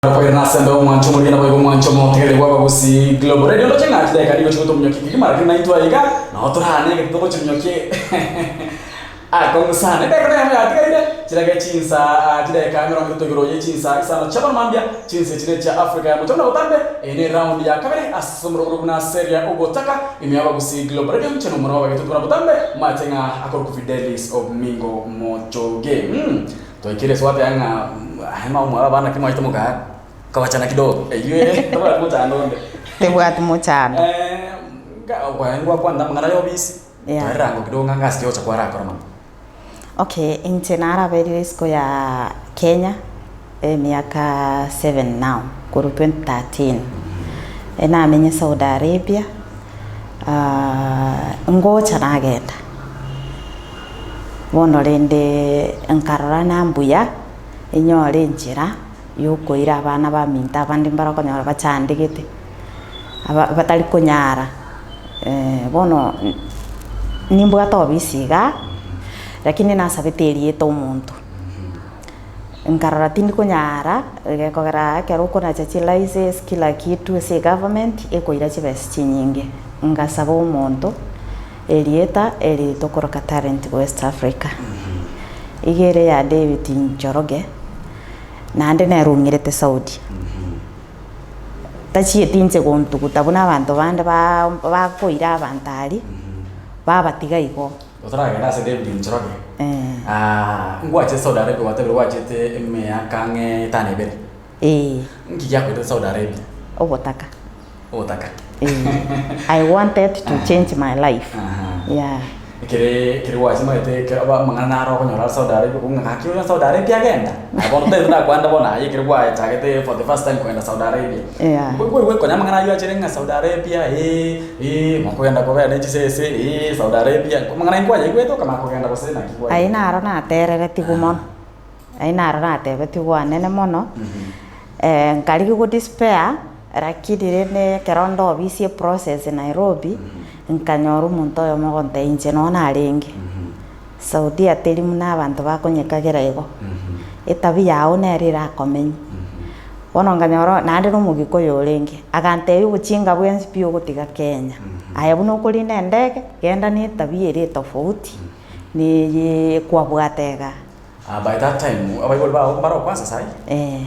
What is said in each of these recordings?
Kwa nasenda umwancho muri na boy umwancho motere kwa babusi Global Radio ndo chenga kidai kadi bashuto munyoki mara kinaitwa iga na otorane ke tobo chunyoki kwa sana ndio kana ya tigire chiraga chinsa kidai kamera ngito giroye chinsa isano chapa mambia chinsa chine cha Africa ya mutona utambe ene round ya kabere asumro kuna serie ubotaka imyaba busi Global Radio mchano muro wa gitu tuna butambe matenga akoro ku Fidelis of Mingo Mochoge toikire swate anga hema umwa bana kimwa itomuka kawachana kidogo yeye toba mutano nde tebwa tumuchano ngwa kwanda mangana yobisi rango kidogo ngangasi yocha kwa rako mama. Okay, intenara verisko ya Kenya miaka 7 now kuru 2013 ena amenye Saudi Arabia ngocha nagenda bono rende nkarana mbuya inyore njira yuko ira abana baminta abandi mbarako nyora bacandikite batari kunyara bono nimbuga tobisiga lakini nasabiterie to umuntu nkarara tindi kunyara gekogera kero kuna chachilize kila kitu se government ekoira chibesi chinyinge ngasaba umuntu elieta eli tokoroka talent West Africa igere ya David Njoroge nande nerungirete Saudi tachi etinche gontu kutabuna abantu bande bakoira abantari babatiga igo otraga nase David Njoroge ngwache Saudi Arabia watabiri wachete emea kange tanebere ngija kwete Saudi Arabia obotaka I wanted to change my life. Yeah. Kire wachima ite kaba mangana ro konyora Saudi Arabia kunga hakiro Saudi Arabia agenda. Abonte na kwanda bona yikire kwa chagete for the first time kwenda Saudi Arabia. Yeah. Wewe konya mangana yo achirenga Saudi Arabia makwenda kwa bene chisese Saudi Arabia mangana inkwa yikweto kama kwenda kosena kikwa. Aina arona terere tigumono. Aina arona tebe tigwane ne mono. Nkali ku despair rakiri rene kerondo obisi process Nairobi nkanyoru muntu yo mogonte inje nona aringi Saudi ateli muna abantu bakonyekagera igo etabi yao nerira komenya bono nganyoro nande no mugiko yorengi agante ubuchinga bwensi pio gutiga Kenya ayabuno kuri nendege genda ni tabi ere tofauti ni kwa bwatega. By that time abaibol ba mbaro kwanza sai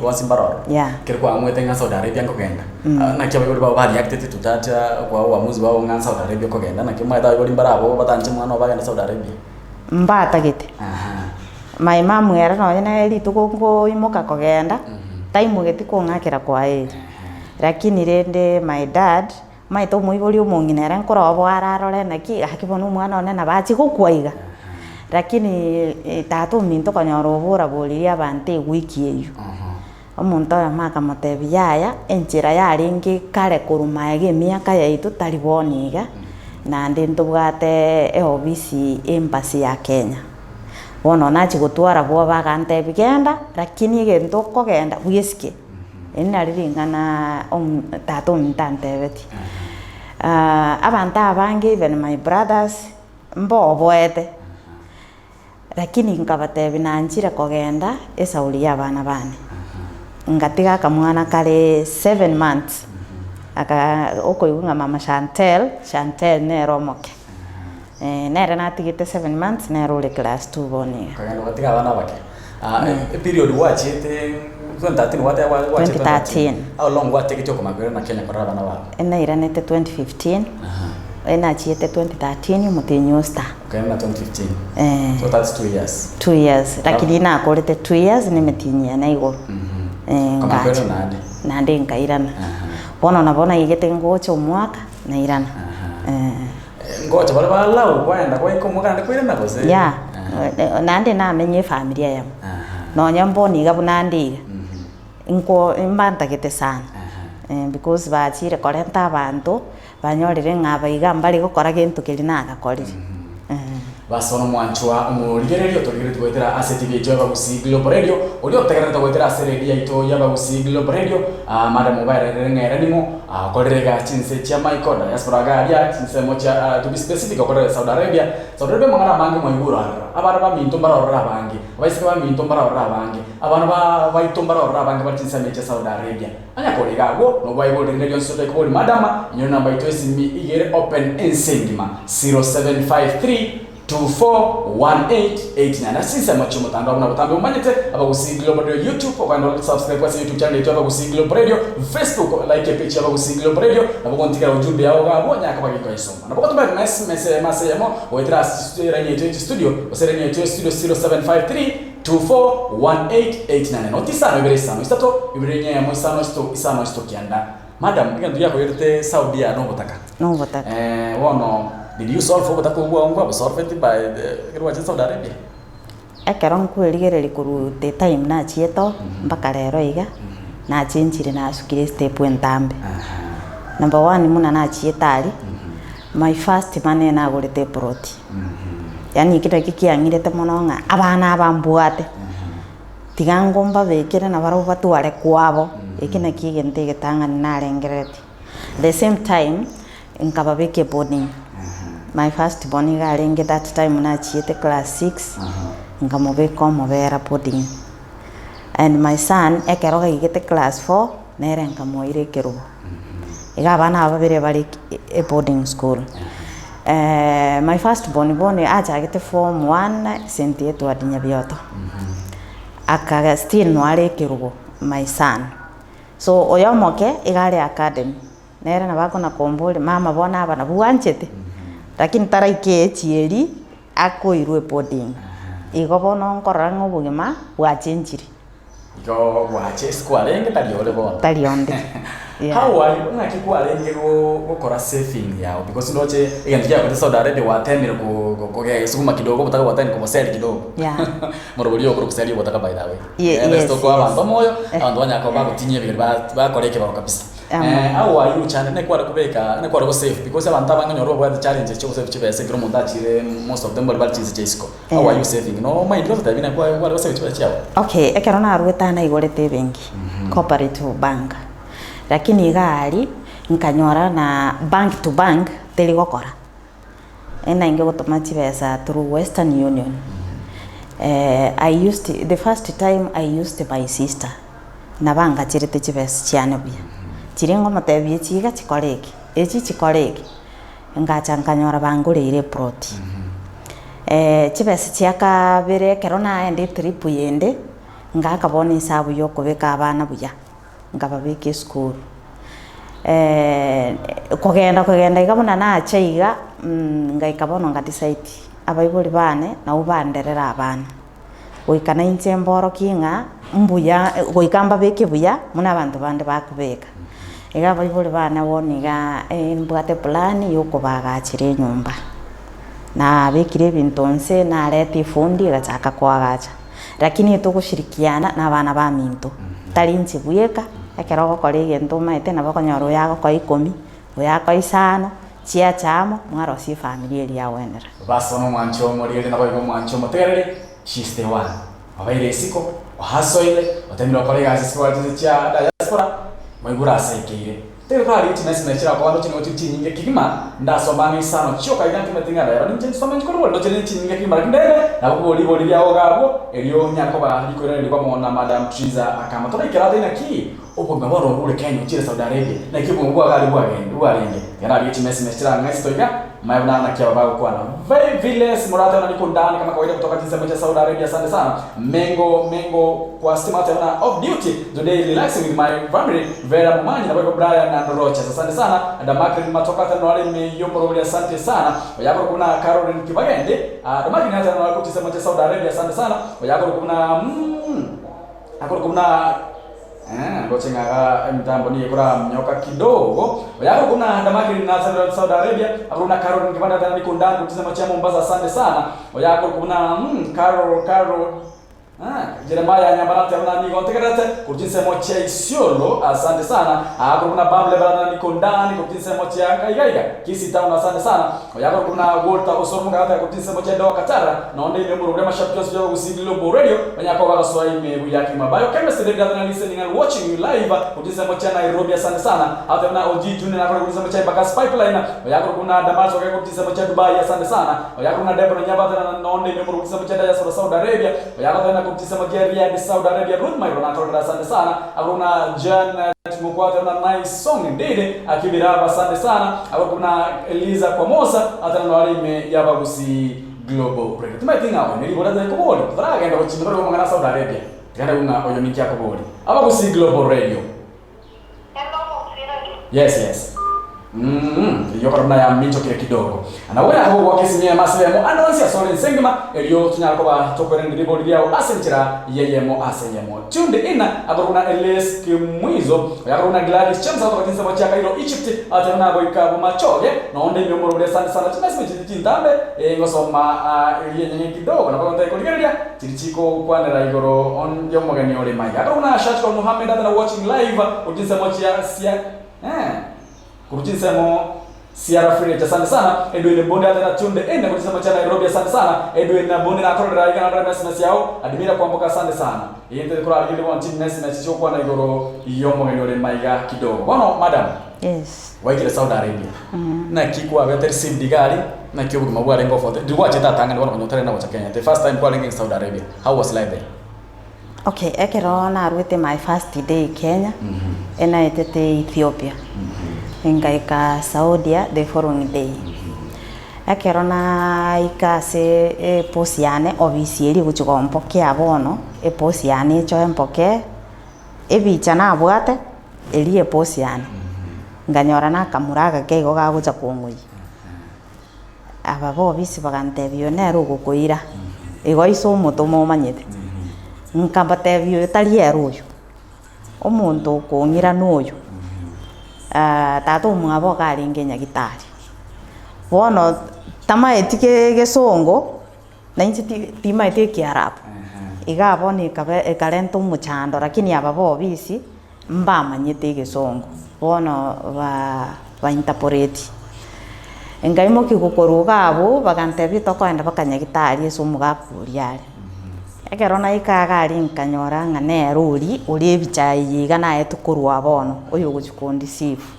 wasi mbaro kiriko amwete nga Saudi Arabia ngogenda na kya abaibol ba bali active tutata kwa uamuzi wao nga Saudi Arabia kogenda na kima abaibol mbarabo batanje mwana bagenda Saudi Arabia mbata gite my mom era no nyina eri tuko imoka kogenda time geti ko ngakira kwa lakini rende my dad maito muiboli umongina era nkoro bwararore na ki hakibona umwana one na bachi gukwaiga lakini tatu minto kanyoro bora boliria abante wiki eyo omuntu amaka motebiyaya enjira yaringi kare kurumage miaka yaitu taliboniga na ndintu bwate obisi embassy ya Kenya bono nachi gutwara bwo bagante bigenda lakini gento kogenda bwiske enariringana tatu mintantebeti abanta abange even my brothers mbo boete lakini nkabatebi nanjira kogenda esauli y'abana bane ngatiga kamwana kale 7 months aka okoyunga mama Chantel ne romoke nere natigite 7 months ne role class 2 boni kagano batiga abana bake period wachete 2013 how long wateke choko magere na Kenya kwa abana babo ena iranete 2015 ena chiete 2013 mutinyo star na 2015 so that's 2 years lakini na akorete 2 years nimetinyia na igo kama kwenda nande nkairana bono na bona igete ngocha umwaka na irana ngocha bale balau kwenda kwa iko mwaka ndiko irana bose nande na amenye familia yam no nyamboni gabunandi inko imbanta gete sana because bachire korenta abantu banyorire ngaba igamba liko kora gento kilinaga korire basono mwanchwa umurigererio tugire twetera ACTV y'abagusi Global Radio uri otegera twetera seredi yaito y'abagusi Global Radio madam mobile ngere nimo korega chinse cha Michael diaspora garia chinse mocha to be specific korega Saudi Arabia mangana bangi moibura abana ba minto barora bangi abaisika ba minto barora bangi abana ba itombara barora bangi bachinse mecha Saudi Arabia anya korega go no Bible radio sote ko madama nyo namba ito esimi igere open ensengima 0753 241889 asisa macho mutandao na butambe umanyete abagusi Global Radio YouTube okando subscribe kwa YouTube channel yetu abagusi Global Radio Facebook like page abagusi Global Radio na bokontikira ujumbe yao gabonya akabagiko isoma na bokotumba message yamo oitra studio osereni yetu studio 0753 241889 notisa no ibere istato ibere nya mo isano isto kianda madam ngandu yako yote Saudi no botaka wono did you solve for botaka ngwa solve it by kirwa Saudi Arabia ekeron kweligereri kurute time na chieto mpaka rero iga na chinchire na sukire step entambe number 1 muna na chietari my first money na gorete proti yani kita kikiangirete mononga abana abambuate tigangomba bekere na baro batware kwabo ikina kigente getanga narengereti the same time nkababeke boarding my first boarding arenge that time na chiete class 6 ngamobeko mobera boarding and my son ekeroga igete class 4 nere ngamoire kerubo iga bana ababere bari boarding school my first born acha agete form 1 senti etu adinya bioto akaga still no are kerugo my son so oyomoke igare academy nere na bako na kombole mama bona abana buanchete lakini taraike chieri akoirwe boarding igo bono nkorango bugima bwachenjiri igo bwache squarenge taliole bona talionde how are you ngaki kwarenge gukora saving yao because noche igantikia kwa Saudi Arabia watemire kugea sukuma kidogo butaka watani kwa seli kidogo morobulio kuri kuseli butaka by the way yes kwa abantu moyo abantu banyako bagutinye bigere bakoreke baro kabisa how are you chane ne kwara kubeka ne kwara go save because abantu abanganyoro bwa challenge cyo save chibese kiro mundachire most of them bali chizi chesiko how are you saving no mind lo tabina kwa go save chibese yao okay ekerona arweta na igorete benki cooperative bank lakini gari nkanyora na bank to bank teligokora ena inge gutuma chibesa through Western Union I used the first time I used my sister na banga chirete chibesa chiane buya chirengo matebye chiga chikoreke echi chikoreke ngacha nkanyora bangurire proti chibesa chiaka bere kerona ende trip yende ngaka bone sabu yokobeka abana buya ngababeke school kugenda igabona na chaiga ngaikabona ngati site abaibuli bane na ubanderera abana goikana inche mboro kinga mbuya goikamba beke buya muna abantu bande bakubeka iga baibuli bana woniga mbwate plan yokubagachire nyumba na bekire bintonse na leti fundi gachaka kwagacha lakini tugushirikiana na bana ba minto talinchi buyeka ekerogo korege ntuma ete na bakonyoro yago kwa 10 oyako 5 chia chamo mwaro si family ya wenera basono mwancho moriere na bago mwancho moterere shiste one abaire siko ohasoile otemiro korega asiko cha diaspora moigura asekeire tero kali tinasi na chira kwa ndo chino chinyinge kigima ndasomba ni sano choka idanti matinga da ndi nsoma nchikoro ndo chino chinyinge kigima kindele na boli ya ogabo elio nyako ba likorere kwa mona madam Triza akama tora ikirada ina ki opo ngaboro ule Kenya chira Saudi Arabia na kibu ngwa kali bwa gende uarenge yana bi tinasi na chira ngasi toika maana na kia baba kwa na very villains murata na niko ndani kama kawaida kutoka tinsa cha Saudi Arabia. Asante sana mengo kwa stimata na off duty today relaxing with my family Vera Mumani na baba Brian na Rocha. Asante sana Damakri matoka tano wale meyomoro. Asante sana wayako kuna Caroline Kibagende Damakri hata na wako tinsa cha Saudi Arabia. Asante sana wayako kuna ngoche ngaga mtambo ni kura mnyoka kidogo yako kuna Damakri na Saudi Arabia kuna Caroline Kibanda tena niko ndani kutizama cha Mombasa. Asante sana yako kuna Carol Jeremiah Nyambarate na ni kontekerete kujinse mocha isiolo asante sana kuna bamble bana ni kondani kujinse mocha kaiga kisi town asante sana yako kuna Walter Osormunga hata kujinse mocha do Katara na onde ile murugema champions yo kusigilo bo radio banyako baka swai me buyaki mabayo chemistry gather listening and watching you live kujinse mocha Nairobi asante sana hata na OG Junior na kujinse mocha Bagas Pipeline yako kuna Damaso kwa kujinse mocha Dubai asante sana yako kuna Deborah Nyabata na onde ile murugema mocha ya Saudi Arabia yako na kujinse mocha di Saudi Arabia Ruth Mairo na toka asante sana akuna Jan tumukwata na nice song ndede akibiraba asante sana akuna Eliza Kwamosa hata na wale ya bagusi global break tumatinga hapo nilibora za kuboli taraga ndo chimba kwa ngana Saudi Arabia kana una oyo miki yako boli abagusi global radio. Yes iyo karuna ya mincho kile kidogo anawera hapo kwa kesi mia masemo anonsia sore nsengema elio tunyako ba tokorende libodi yao asenchira yeyemo asenyemo tunde ina abakuna Elias Kimwizo yakuna Gladys Chamsa kwa tinsa mocha kairo Egypt atana boika bumachoge na onde nyomoro de sana sana tumesi tintambe ngosoma yenye kidogo na kwa nteko ligeria chirichiko kwa na igoro on yomogani ole mai akuna Shachko Muhammad atana watching live utinsa mocha sia Kurujisemo Sierra Free asante sana Edwin Bonde hata tunde ende kujisema cha Nairobi asante sana Edwin Bonde na tole raiga na message yao admira kuamboka asante sana yende kwa alili wa team message sio kwa na igoro yomo ngore maiga kidogo bono madam. Yes, Waikile Saudi Arabia na kikwa better sim digari na kiyo kumabwa rengo for the watch that tanga ndo ntare na wacha Kenya the first time calling in Saudi Arabia how was life there? Okay, ekero na arwete my first day Kenya ena etete Ethiopia ngaika Saudia the following day ekero na ikase posiane obisieri guchugo mpoke abono posiane cho mpoke ebicha na abwate elie posiane nganyora na kamuraga keigo ga gucha kungui ababo bisi bagantebio nero gukuira igo iso mutomo manyete nkambatebio taliero uyu omuntu kungira nuyu tato mwabo karinge nyagitari bono tama etike gesongo na inchi tima etike kiarabu igabo ni kalento muchando lakini ababo bisi mbama nyete gesongo bono ba interpreti engaimo kigukoruga abo bagantebyo tokwenda bakanyagitari eso mugakuriare ekero na ikagari nkanyora ngane ruri uri bichai yiga na etukurwa bono uyu guchikundi sifu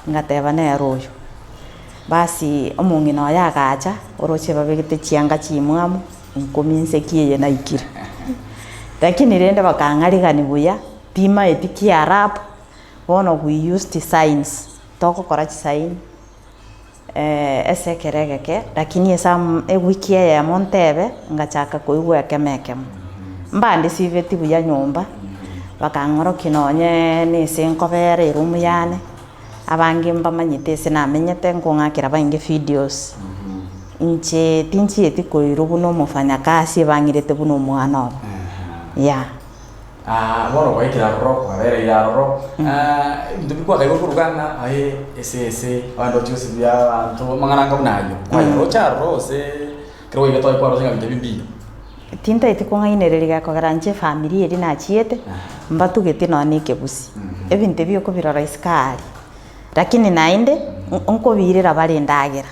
ngateba ne royo basi omungino yagacha oroche babegete chianga chimwamu nkominse kiye na ikira lakini rende bakangarigani buya tima etiki arab bono we used signs toko kora sign esekeregeke lakini esa wiki ya montebe ngachaka kuigwa kemeke mbandi siveti buya nyumba bakangoro kinonye ni senkobere rumu yane abange mbamanyite sinamenyete ngongakira bange videos inche tinchi etikoiro buno mufanya kasi bangirete buno mwana ya boro waikira ro abere ya ro ndubikwa kaiko kurugana aye ese ando tusi bya antu mangaranga bunayo kwa ro charo se creo que todo kwa ro singa bimbi tinta itikonga inereriga ko garanje family eri na chiete mbatugete no nike busi ebinte byo ko birora iskari lakini nainde onko birira bali ndagira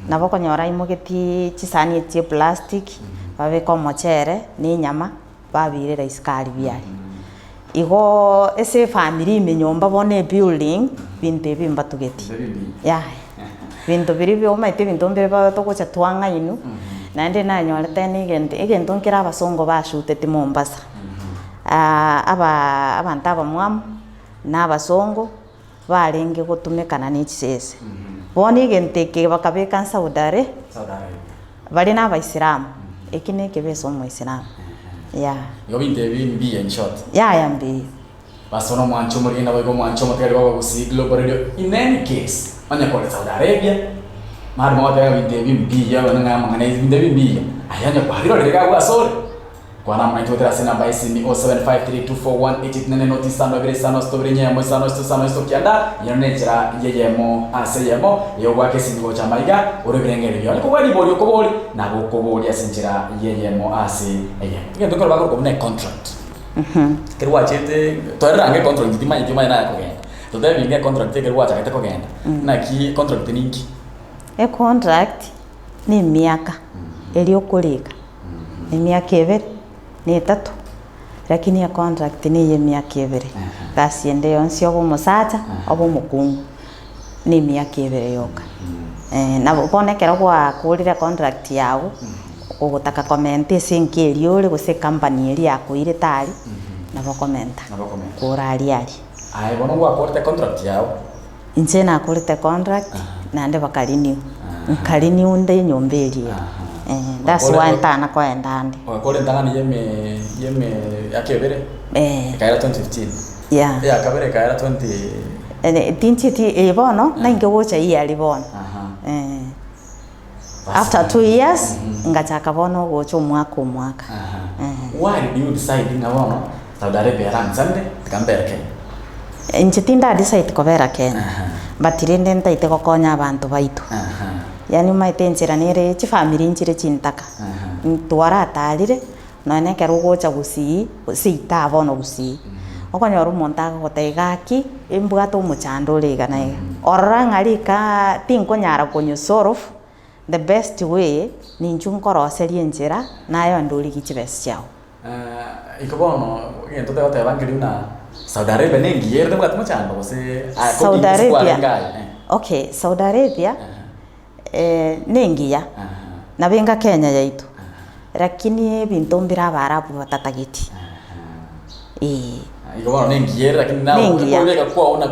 nabo konyora imogeti chisani etie plastic babe ko mochere ni nyama babirira iskari byari igo ese family menyomba bone building binte bimba tugeti ya bintu biri byo maite bintu mbere ba to kocha twanga inu nande na nyora tene igento nkira abasongo bashutete Mombasa abantaba mwamu n'abasongo barenge gutumekana n'ikisese boni genteke bakabeka Saudi Arabia bali n'abayisilamu ekineke beso mu Islam ya yo binte bimbi in short ya mbi basono mwancho muri na bago mwancho materi baba kusi global radio in any case anya kwa Saudi Arabia mara moja binte bimbi ya bana ngama ngane binte bimbi ayanya kwa hiro rega kwa sore kwa namna itotera sina baisi ni 0753241889 notisa no bire sano sto bire nyemo sano sto kianda yonejera yeyemo aseyemo yogwake singo chamaiga urubirengere byo ariko bari bori okobori nabo okobori asinjira yeyemo ase eye ngendo ko bakoro kubone contract kirwa chete torange contract nditima nditima na kugenda todaye binge contract kirwa chakete kugenda na ki contract ninki contract ni miaka eri okurika ni miaka 2 ni 3 lakini ya contract ni ye miaka 2 kasi ende yonsi obo musacha obo mukungu ni miaka 2 yoka na bonekera kwa kurira contract yawo ugutaka comment sinkeri uri guse company eri yakuire tari na bo comment kurari ari ai bono gwa kurite contract yawo inche na kurite contract na nde bakarini nkalini unde nyomberi that's why ntana kwa endande wakole ndangani yeme yakebere kaira 2015 ya kabere kaira 20 tinchiti bono na ingewocha iyi ali bono after 2 years ngachaka bono gocho mwaka why did you decide na bono Saudi Arabia ran sande tikambere Kenya nchitinda decide kobera Kenya but irinde ntaite gokonya abantu baitu yani maite njira nere chi family njire chintaka twara atarire none kero gocha gusi sita bono gusi okonyoru montaga gotegaki imbwato muchando lega na orora ngarika tinkonyara konyosorov the best way ni nchunkoroseri njira nayo nduri kichibes chao ikobono ngento te bangiri na Saudi Arabia nengi yerde bwatu muchando gose Saudi Arabia okay Saudi Arabia nengiya na benga Kenya yaitu lakini bintu mbira barabu batatagiti ikobono nengi yerde lakini nawo kubeka kwa ona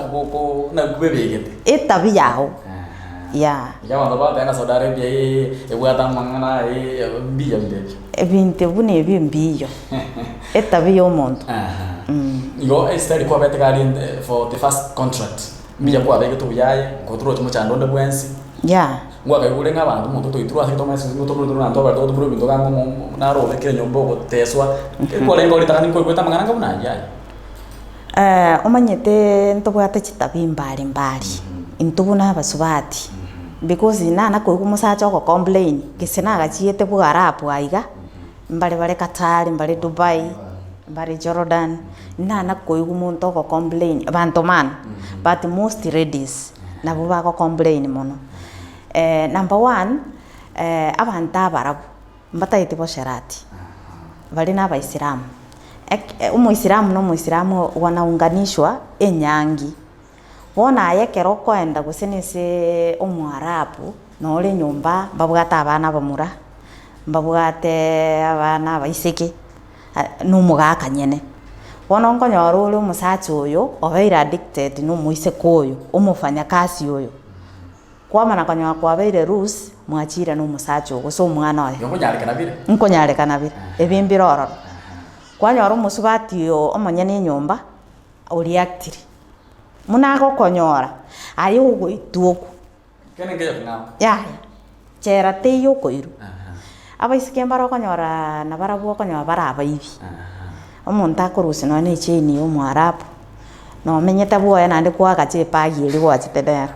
na kubebegete etabi yao ya wanda ba na Saudi Arabia ebwata mangana mbiya bide ebinte bune bimbiyo etabi yo muntu Igo study kwa bete kali for the first contract mbiya kwa bege to yaye kontrol mu cyando nde bwensi ngwa kayigure nk'abantu mu to ituru asito mesi mu to buru nanto ba to buru bindo gango na robe kire nyombo go teswa ko lengo litani ko kweta mangana ngabuna yaye omanyete ntobwate chitabi mbali intubuna abasubati because nana ko kumusacha ko complain kisena gachiete bugarapu aiga mbale bare Qatar mbale Dubai mbale Jordan nana ko umuntu ko complain abantu man but most ladies na buba ko complain mono number 1 abantu abarabu mbataite bo sharati bali na baisilamu umuislamu no muislamu wanaunganishwa enyangi wona yekero kwenda gusinise omwarabu no le nyumba babwata abana bamura babwate abana baiseke n'umugaka nyene wona nkonyoro ule umusacha uyo obeira addicted no muise koyo umufanya kasi uyo kwamana kanywa kwabeire rules mwachira no musacha ugo so mwana oyo nkonyare kanabire ebimbiro ororo kwanyoro musubati yo omanyene nyumba uri active munago konyora ari ugo ituoku kene ngeyo ngam chera teyo koiru abaisike mbaro konyora na barabu konyora baraba ibi omuntu akurusi no ne chini omwarabu no menyeta buoya nande kwaga chepagi eri gwachitedera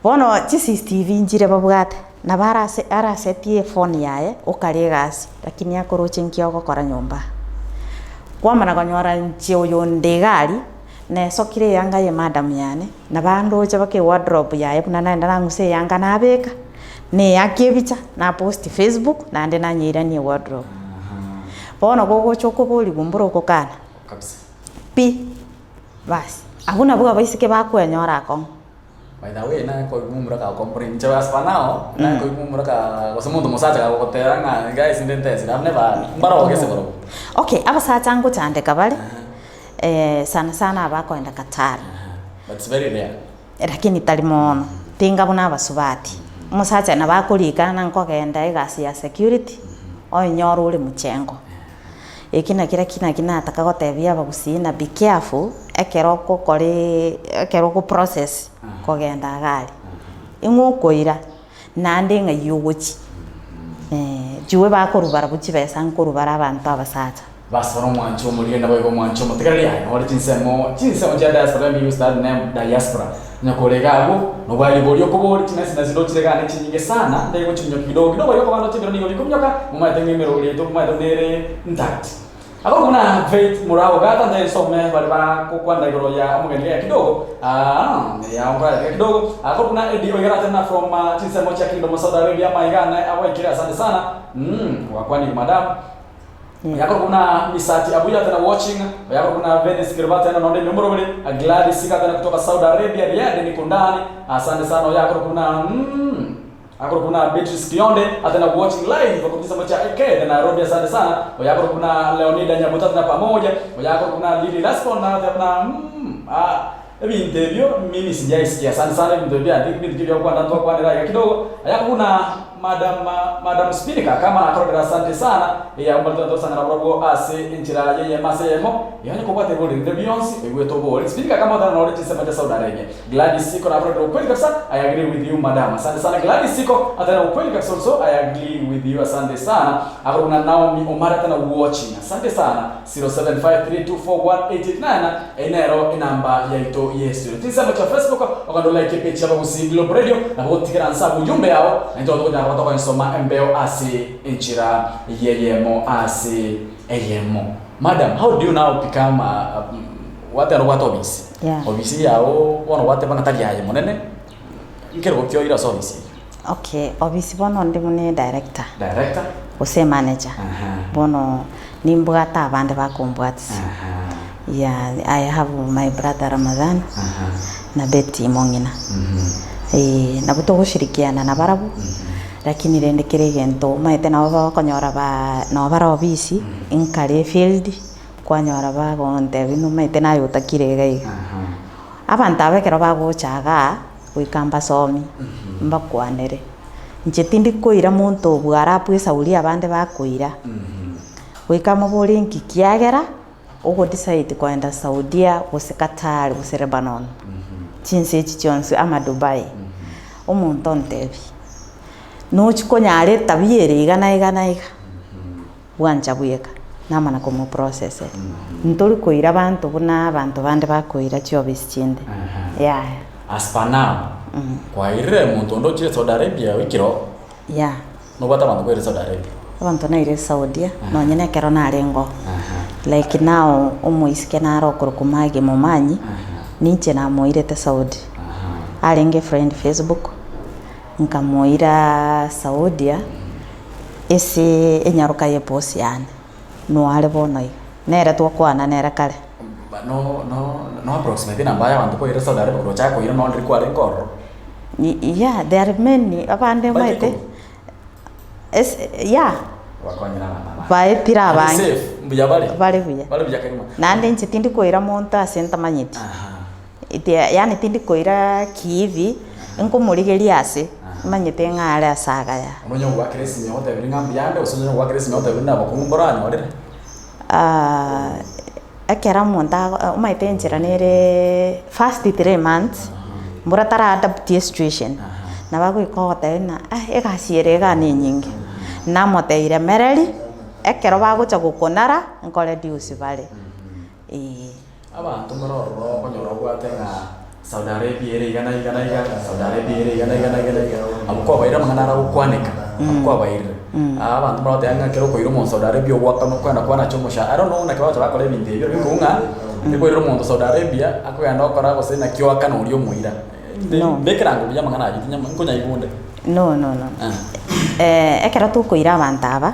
bono CCTV njire babwate na barase arasetie phone yaye ukaregasi lakini akuruchi nkio gukora nyumba kwamana konyora nchio yondegari ne sokire yanga ye madam yane na bando che bake wardrobe yaye buna naenda nanguse yanga na beka ne yakebicha na post Facebook na ande na nyira ni wardrobe bono gogo choko boli gumburo kokana kabisa pi basi abuna buga baisike bakwenyora ko by the way na ko gumura ka company nche baspanao na ko gumura ka wasamundo musacha ka gotera nga guys indentesi namne ba mbaro gese baro okay abasacha ngo chande kabale sana abakwenda Qatar but it's very rare lakini talimono tinga buna basubati musacha na bakulika na nkogenda igasi ya security oinyoro uri muchengo ekina kina atakagotebia bagusina be careful ekero ko process kogenda gari ingukoira nande ngayugochi juwe bakorubara buchibesa nkorubara abantu abasacha basoro mwancho muri na boyo mwancho mutegarali ya ori chinsemo ya diaspora mi start name diaspora nyakoregago no bali bolyo ko boli tinasi naziro chiregane chinyige sana ndai guchinyo kidogo no bali ko bano chibiro ningo bikumyoka mumate ngimero lyeto mumate nere intact ako kuna faith murao gata ndai some bali ba ko kwanda igoro ya mugeni ya kidogo ya ongara kidogo ako kuna edi oyera tena from chinsemo cha kidogo Saudi Arabia maigana awaikiria asante sana wakwani madam yako kuna misati abuja tena watching yako kuna Venice Kiribati tena naonde nyumbro bale Gladys Sika tena kutoka Saudi Arabia Riyadh niko ndani asante sana yako kuna Beatrice Kionde atena watching live kwa kabisa macha AK tena Nairobi asante sana yako kuna Leonida Nyabuta tena pamoja yako kuna Lily Laspon na tena hivi interview mimi sijaisikia asante sana interview ndiki video kwa ndantoa kwa ndio kidogo yako kuna madam speaker kama akora asante sana ya umbalito sana robo ase injira yeye masemo yani ko kwate boli the Beyonce egwe to boli speaker kama tana knowledge sema Saudi Arabia Gladys Siko na robo kweli kabisa I agree with you madam asante sana Gladys Siko atana ukweli kabisa also I agree with you asante sana akona Naomi Omara tana watching asante sana 0753241889 enero inamba yaito yes tisema cha Facebook wakando like page ya Bagusi Global Radio na hotikira nsabu ujumbe yao na ndio kutoka insoma mbeo asi inchira yeyemo asi eyemo madam how do you now become what are what obisi obisi yao wono wate bangatali yaye monene nkero kyo ira service okay obisi bono ndi mune director ose manager bono nimbwata abande bakombwatisi yeah I have my brother Ramadan na Betty Mongina na buto gushirikiana na barabu lakini rendekere gento maite na baba konyora ba no bara obisi inkare field kwanyora ba gonte bino maite na yotakire gai abantu abekero bagochaga wikamba somi mbakwanere njetindi koira muntu bwara pwesa uli abande bakoira wikamo boli nkikiagera ugo decide kwenda Saudia usikatari usirebanon chinse chichonse ama Dubai umuntu ntebi no chikonyare tabiyere igana wanja buyeka namana komo process ntori koira abantu buna abantu bande bakoira cyo bisikinde yeah aspana kwa ire muntu ndo chire Saudi Arabia wikiro yeah no bata bantu koira Saudi Arabia abantu na ire Saudia no nyene kero na rengo like now umuisike na rokoro kumage mumanyi ninche na moire te Saudi alenge friend Facebook nkamoira Saudia ese enyaruka ye posi yani no ale bonoi nera to kwana nera kale no approximately namba ya bantu koira Saudi Arabia rocha koira no ndri kwale nkoro yeah there are many abande maite es yeah wakonyera mama bae pira bangi safe mbuya bale buya kalima nande nche tindi koira monta asenta manyiti itia yani tindi koira kivi nkomurigeria ase manyete ngale asaga ya onyo wa kresi nyote biringa mbiyande usonyo wa kresi nyote biringa bakumborani orire akera monta umaite njira nere first 3 months muratara adapt situation na bago ikota na egasiere gane nyingi na moteire mereri ekero bago cha gukonara nkole diusi bale abantu mororo konyoro gwatenga Saudi Arabia ere igana Saudi Arabia ere igana abuko baira mangana ukwanika abuko baira abantu mororo yanga kero koiro mo Saudi Arabia gwaka no kwana chomosha I don't know na kwa bakole binde byo bikunga ni koiro mo Saudi Arabia akoyanda okora gose na kyo akana uri omuira bekerango bya mangana aginya nkonya igunde no ekera tu koira abantu aba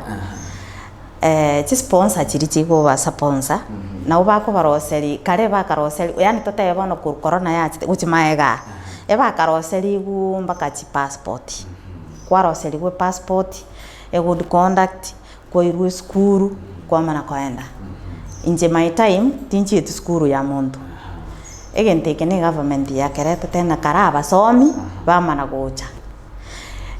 chi sponsor chiri chigo ba sponsor na ubako baroseri kare ba karoseri yani tote bono ku corona ya uchimaega eba karoseri gu mbaka chi passport kwa roseri gu passport e good conduct ko iru school kwa mana kwaenda inje my time tinchi etu school ya muntu egente kene government ya kereta tena karaba somi ba mana gocha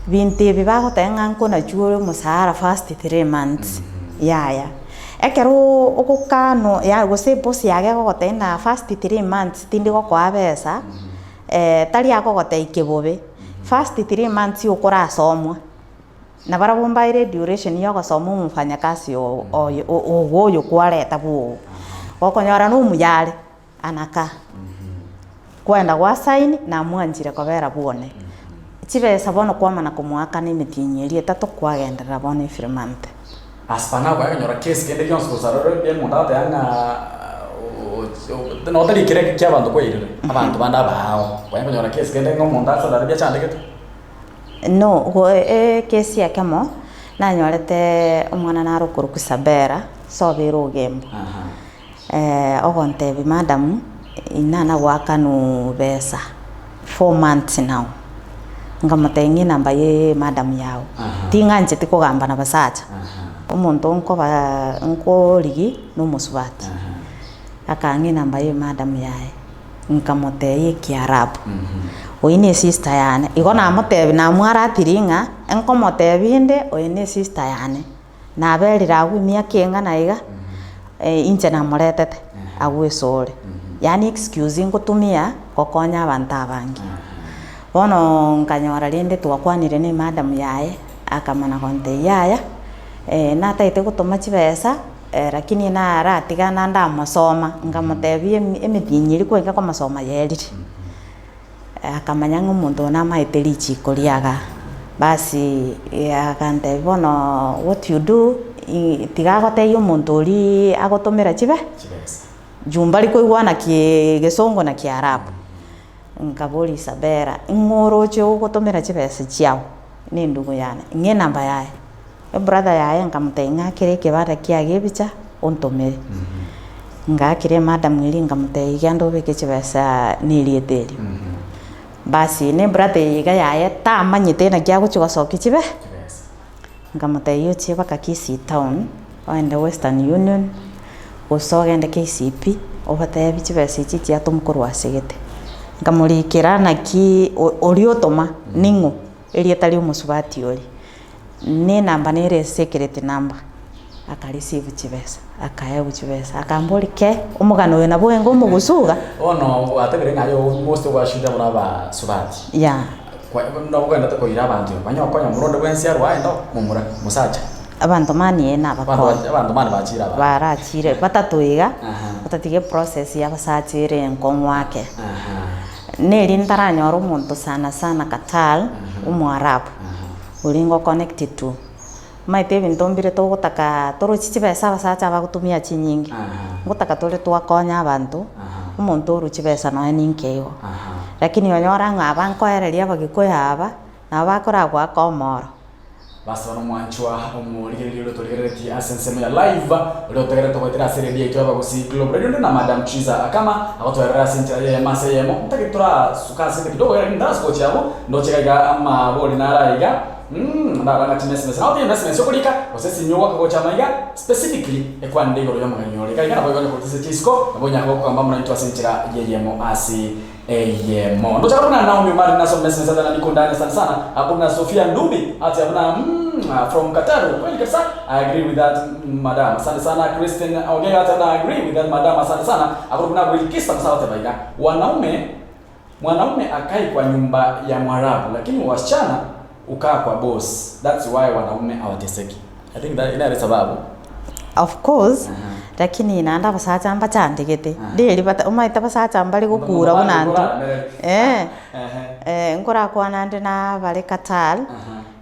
binti bibago tenga nkona chuo musara first 3 months yeah ekero okukano ya gose posi yage gogotena first 3 months tindi gokwa besa tari yako gote ikebobe first 3 months ukora somwa na bara bombaire duration yo gosoma mfanyakazi oyo kwareta bu okonyora no muyale anaka kwenda gwa sign na mwanjire kobera buone chibesa bono kwamana kumwaka ni mitinyeri etatu kwagendera bono ifirmante aspana kwa nyora case kende yon sposaroro bien mondate anga no tari kire kya bantu ko irire abantu banda bao kwa nyora case kende ngo mondate la bia chande ketu no go case ya kamo na nyorete umwana na rukuru kusabera so biro gembo ogonte bi madam inana waka no besa 4 months now ngamatengi namba ye madam yao tinganje tikogamba na basacha umuntu nko ligi no musubati akangi namba ye madam yae nkamoteye kiarabu oine sister yane igona amotebi na mwara tiringa enko motebinde oine sister yane na berira agumia kenga na iga inje na moretete agwesore yani excuse ngutumia kokonya abantu abangi bono nkanyora rinde twakwanire ni madam yae akamana konte yaya na taite gutuma chibesa lakini na aratigana nda masoma ngamutebi emithinyiri kwenga kwa masoma yerire akamanya ngumuntu na maiteri chikoriaga basi akante bono what you do tigagote yo muntu uri agotomera chibesa jumbali koigwana kigesongo na kiarabu nkaboli sabera ngoro cyo gotomera chibesa chiao ni ndugu yana nge namba yae brother yae nkamtenga kire kibara kiage bicha ontomere ngakire madam ngiri nkamtei gando beke chibesa nilieteri basi ne brother yiga yae tamanyite na kyago chigosoki chibe nkamtei yo chiba kakisi town and Western Union osogende KCP obataye bichibesa chichi atomkorwa segete ngamurikira naki oriotoma ningo erietali umusubati ori ni namba ni secret number akareceive chibesa akaya uchibesa akambolike umugano we nabo ngo mugusuga ono ategere ngayo most wa shida muraba subati ya kwa ndo kwenda to koira abantu banyo konya muronde bwensi arwa endo mumura musacha abantu mani ena bakora abantu mani bachira barachire batatuiga batatige process ya basachire nkonwake neri ntaranyora umuntu sana katal umwarabu ulingo connected to maite bintu mbire to gutaka toro chichibesa basacha bagutumia chinyingi gutaka tole twakonya abantu umuntu uruchibesa no ninkeigo lakini onyora ngabanko ereria bagikoya aba na bakora gwa komoro basi bano mwanchwa umurigiriro rutorigereti asensemo ya live rutogerera togotera serie yetu aba gusi Global Radio na Madam Chiza akama agotwerera sincha ye mase yemo takitura sukase kidogo ya ndasko cyabo ndochega ama boli naraiga ndabanga chimese na audio message sokulika osesi nyowa ko chamaiga specifically ekwande goro yamaganyore kai kana boyone ko tisiko abonya ko kwamba mnaitwa sinchira yeyemo asi yemo ndo chakuna na umi mari naso message sana nikundani sana abuna Sofia Ndubi ati abuna from Qatar well kasa I agree with that madam asante sana Kristen Ogega ati I agree with that madam asante sana abuna Wilkisa msaote baiga mwanaume akai kwa nyumba ya Mwarabu lakini wasichana ukaa kwa boss. That's why wanaume hawateseki. I think that ina sababu. Of course. Lakini inaanda basacha amba chandegete. Ndiri bata umaita basacha mbali gukura bunantu. Nkora kwa nande na bale Qatar.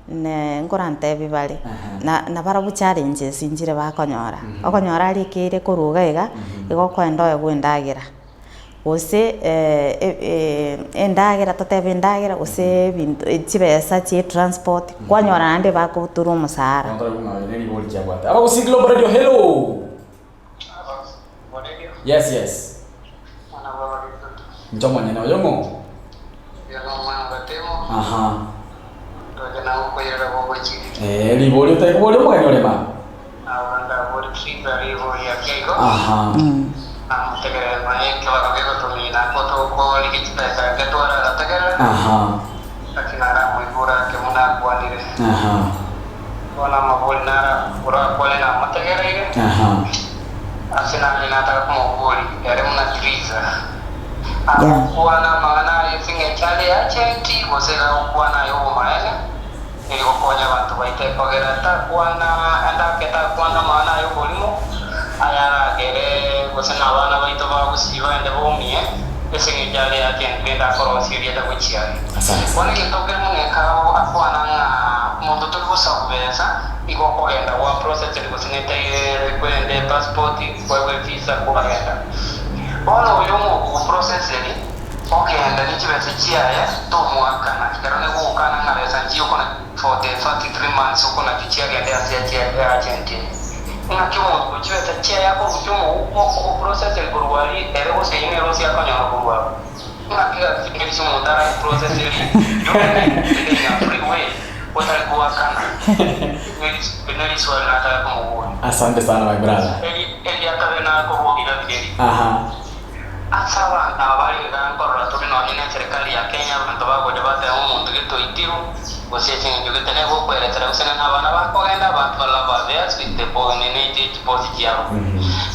Ne nkora ntebi bale. Na barabu challenges injire bakonyora. Okonyora ali kire kuruga ega ego kwenda gwendagira. Ose endagera totebe endagera ose bintu chibesa chi transport kwanyora nande bakuturu musara aba gusi Global Radio hello yes njomo nyene oyongo liboli utakuboli mwanyole ma tegere mai ke wa ke to ni na ko to ko li ke pesa ke to ara tegere akinara muy pura ke muna ko ni re ona ma bol nara pura ko na ma tegere ire asina ni na ta ko bol ere muna triza ko ana mana ye singe chale ya chenti ko se na ko ana yo ma ene nilikokonya abantu baite kogera ta kwana anda keta kwana mana yo bolimo ayara gere gosana abana baito bagusiba ende bomie esengi jale atende akoro siria da buchia kwana kintoke muneka akwana nga muntu tulikusa kubesa igokogenda wa process ligosinete kwende passport kwa visa kugenda ono uyo mu process eli ogenda nikibese kiyaye tomwakana kikarone gukana ngaresa ngiyo kona for the 33 months ukona kichiyagende ya agent ngakimu kibese kiyaye ko kujumu ko process eli kurwali ere ko seyine rosi akanya kurwa ngakiga kimisi mu dara process eli yo ya free way utalikuwa kana nili swali nataka kumuua. Asante sana my brother. Eli akabena ko bila bideli. Asawa abali ngakora tubino ine serikali ya Kenya bantu bako debate umuntu gito itiru gosiyete ngigete nego kweretera usene n'abana bakogenda bantu lava theirs with the pointed positive.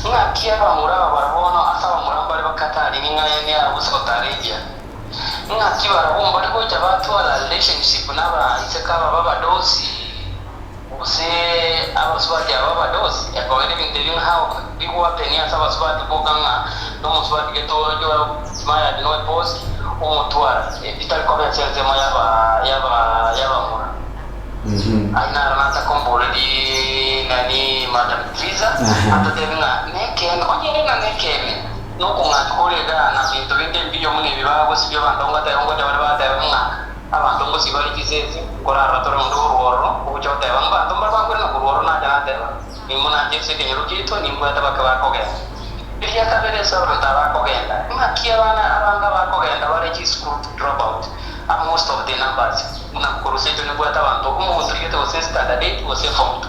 Ngakia bamura barabono asawa murambali bakatali ningaye ya usotarejia. Ngakiba rabomba liko chabatu ala relationship naba isekaba baba dosi use abaswati ababa dosi yakogere bindevin how biwa penia sabaswati boganga no muswati geto jo maya no post umutwara italikobe chenze yaba mura aina ranata kombole di nani madam visa atatenga neken onyena neken no kunga kolega na bintu binde biyo mune bibago sibyo bandonga tayongo tayonga abantu ngo sibali kisezi kora ratoro ndoro ujote bamba tomba bangwe na kuroro na jana teba nimuna jese ke nyurukito nimbo ataba kabakogenda biya kabere soro tabakogenda makia bana abanga bakogenda bari school drop out most of the numbers na kuruseto ne bwata bantu umuntu yete ose standard 8 ose form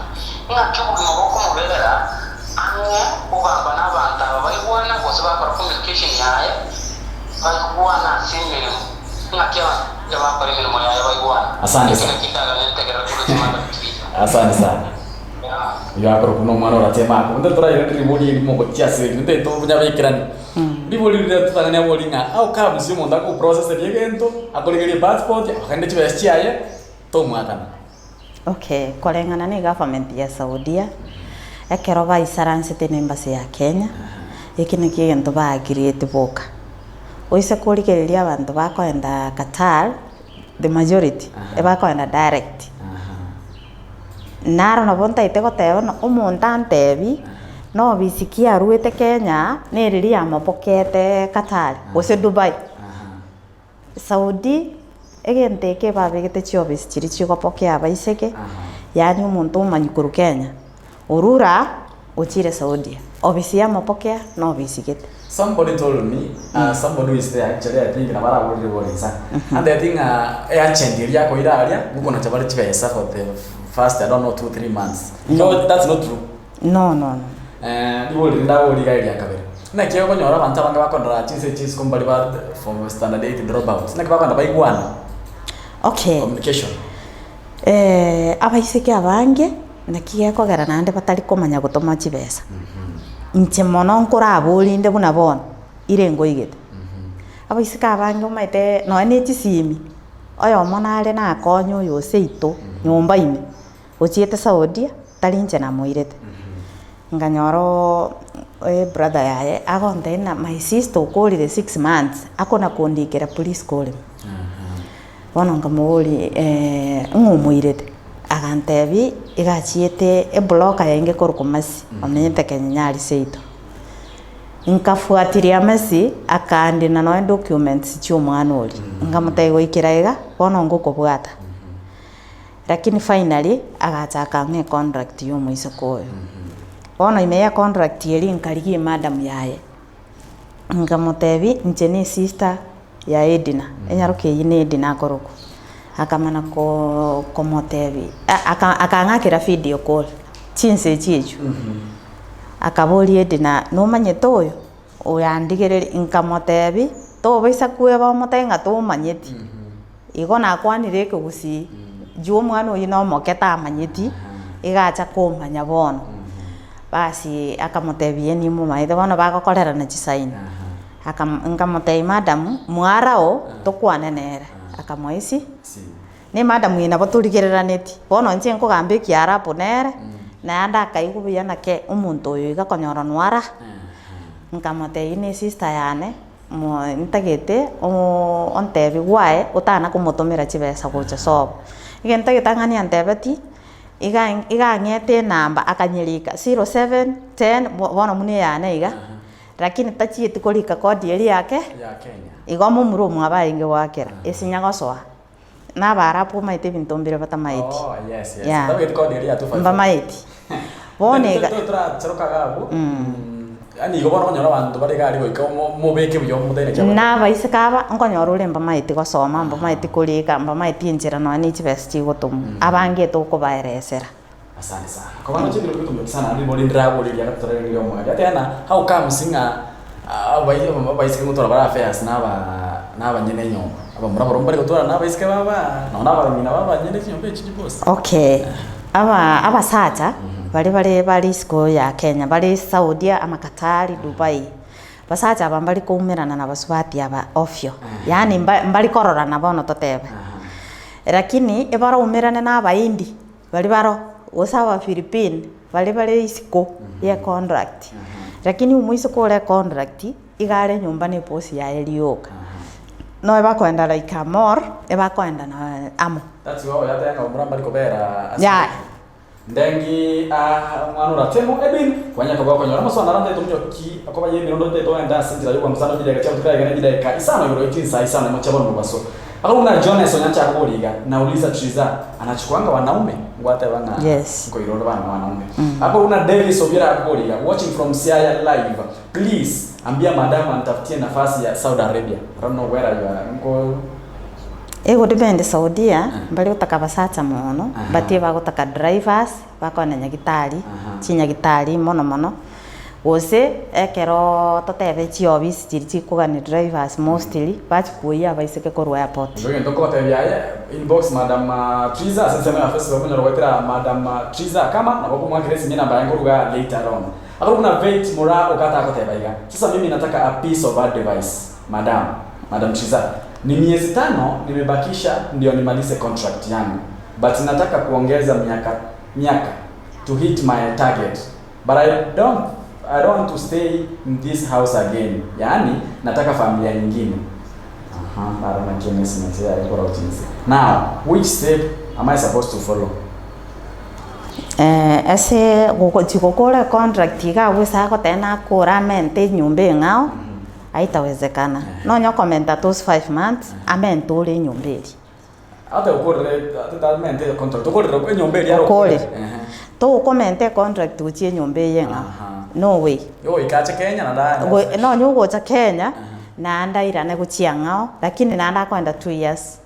2 ngachubu ngoko mubelera anye ubamba n'abantu abayibona bose bakora communication yaye bayibona simere ngakia jamaa pale mimi ya bayibona asante sana asante sana ya akoro kuno mwana ratema ko ndo tora ile ribodi ni mongo tiase ndo to bunya bekirani ribodi ile tutanganya bolinga au kama simo ndako process yegento akoligeli passport akande chibesi yaye to mwakana. Okay, kolengana ni government ya Saudia ekero baisaranse tene embassy ya Kenya ikine kigento ba create boka oise kuligereria abantu bakoenda Qatar the majority bakoenda direct naro no bonta itego teo no umuntu antebi no bisikia ruete Kenya neriri amapokete Qatar ose Dubai Saudi egente ke babegete chiobis chiri chigopokea baiseke yani umuntu umanyikuru Kenya urura uchire Saudi obisi amapokea no bisikete. Somebody told me, somebody who is there actually, I think, na bara wuli wuli sa. And I think, chendiria ko iraria, buko na chabari chibesa for the first, I don't know, 2-3 months. No, that's not true. No. Di wuli nda wuli gairia kabiri. Na kiyo ko nyora banta banga bakondra chise kumbali ba from standard 8 dropout. Na kibakondra baigwana. Okay. Communication. Abaiseke abange na kiyeko gara nande batari komanya gutoma chibesa. Nche mono nkora abolinde buna bona irengo igete abaisika abange maite no ene chisimi oyo mona ale na akonyo yo seito nyumba ime ochiete Saudia talinche na moirete nganyoro brother yaye agonde na my sister ukoli the 6 months akona kondikera police call bona ngamoli ngumuirete agantebi igachiete blocker yange korukomasi amenyete kenyari seito nkafuatiria mesi akandi na no documents cy'umwana uri ngamutego ikiraiga bona ngoko bwata lakini finally agachaka nge contract yo muiso koyo bona imeya contract yeli nkarigie madam yaye ngamutebi ncheni sister ya Edina enyaruke yine Edina koroko akamana ko komotebi akangakira video call chinse chichu akaboli Edina no manyeto oyo oyandigere nkamotebi to baisa kueba motenga to manyeti igona kwanire ke gusi juo mwana oyi no moketa amanyeti igacha komanya bono basi akamotebi ni mu maithe bono bagakorera na chisaini nkamotei madam mwarao to kwanenera akamoisi ni madam ina baturigereraneti bono nche nkugambia kiarabu nere na ndakaigubia nake umuntu uyu igakonyora nwara nkamote ini sister yane mo ntagete ontebi gwae utana kumutumira chibesa gocha sob igentageta ngani antebeti iga ngete namba akanyirika 0710 bono mune yane iga lakini tachieti kolika kodi eri yake ya Kenya igomo murumu abainge wakera esinyagosoa nabarapu maite bintombire batamaiti yes yeah. Tabe kodi eri ya 25 mbamaiti bonega tra charoka gabu ani go bono nyora bantu bari gari goika mubeke byo mudene cyabo na baisekaba nkonyora ure mbamaiti gosoma mbamaiti kulika mbamaiti njira no ani chibesi chigotumu abange to kubaeresera. Asante sana. Kwa maana chini ndio sana ni boli ndrago ile ya kutoka ndio mmoja. Hata yana how come singa abaisike mutora bara affairs naba nyene nyo. Aba murabaro mbari kutora nabaisike baba. Na naba nyina baba nyene cyo pe chiji boss. Okay. Aba sata bali siko ya Kenya, bali Saudi ama Qatar, Dubai. Basata bambali kuumirana na basubati aba ofyo. Yani mbali korora na bono totebe. Lakini ebara umirana na aba indi. Bali baro usawa Philippine bale isiko ya contract lakini umuiso kole contract igare nyumba ni posi ya Elioka no eba kwenda like more eba kwenda na amo that's why yata yanga umramba likobera ya ndengi mwana ratemo edin kwanya kwa kwa nyora so naranda tumjo ki akoba yemi ndo ndo enda sinjira yuko msana jide ka chama tukaya gane ka isana yoro itinsa isana mo chabona mubaso akuna Jones onyacha kuliga nauliza Triza anachukuanga wanaume ngwate bana yes ngo irondo bana wanaume hapo una Davis Obira kuliga watching from Siaya live please ambia madam anitafutie nafasi ya Saudi Arabia I don't know where you are ngo ego depende Saudia bali utakabasata mono batie bagutaka drivers bakona nyagitari chinyagitari mono ose ekero totebe chiobis chiri kugani drivers mostly batch kuya baiseke ko airport ndio ndoko tebya inbox madam Triza sasa na Facebook kuna rwetera madam Triza kama na bako mwakiresi mimi namba yangu ruga later on akuru kuna vet mora ukata akoteba iga sasa mimi nataka a piece of advice madam Triza ni miezi 5 nimebakisha ndio nimalize contract yangu but nataka kuongeza miaka to hit my target but I don't want to stay in this house again. Yani nataka familia nyingine. Mara na James mzee alikuwa routines. Now, which step am I supposed to follow? Ese gukole contract ga wisa ko tena kuramente nyumbe ngao haitawezekana. No nyokomenta those 5 months amentole nyumbeli. Hata ukore mente contract ukore nyumbeli yaro. Ukore. To ukomente contract uchie nyumbe yenga. No way. Yo ikache Kenya na ndani. No nyugo cha Kenya na ndaira ne kuchiangao lakini na nda kwenda 2 years.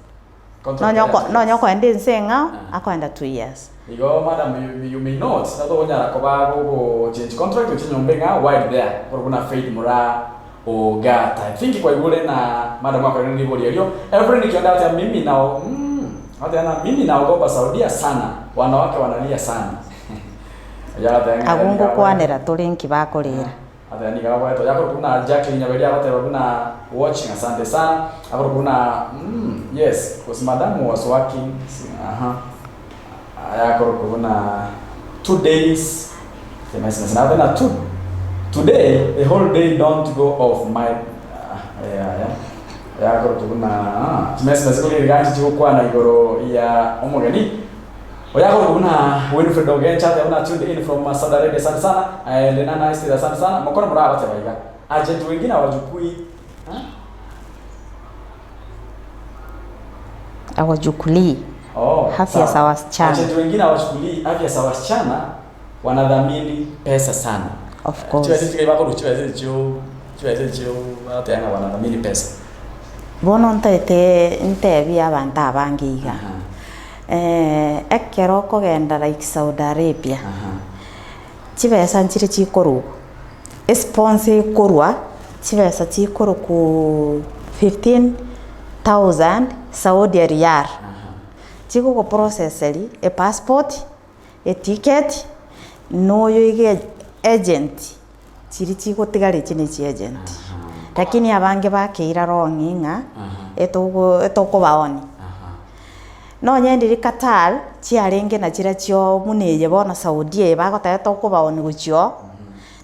No nyoko ende nsenga akwenda 2 years. Igo madam you may not sato nyara ko ba go change contract uchinyo mbenga wide there por kuna faith mura o gata I think kwa yule na madam wako ni bodi hiyo every nikienda hata mimi nao hata na mimi naogopa Saudia sana wanawake wanalia sana agungu kwanera tulinki bakolera hata ni gawa to yako kuna Jacqueline nyabelia hata kuna watching asante sana hapo kuna yes kwa madam was working yako kuna 2 days semester na tena today the whole day don't go off my yako kuna semester zile ganji chukua na igoro ya omogeni oyako kuna Winfred Ogen chat una tuned in from Saudi Arabia asante sana Lena nice asante sana mkono mraba tebaiga agent wengine hawajukui awajukuli afya za wasichana. Agent wengine hawachukuli afya za wasichana wanadhamini pesa sana. Of course. Chiweze bako chiweze chiyo hata yana wanadhamini pesa. Bono nte bia abantu abangiga. Ekero kogenda like Saudi Arabia. Chibesa nchiri chikoru. Sponsor korwa chibesa chikoru ku 15,000 Saudi riyal. Chiko ko processeri e passport e ticket no yoige agent chiri chiko tigari chini chi agent lakini abange bakeira ronginga etoko baoni no nyendiri Qatar chiarenge na chira chio muneye bona Saudi bagoteta kubaoni guchio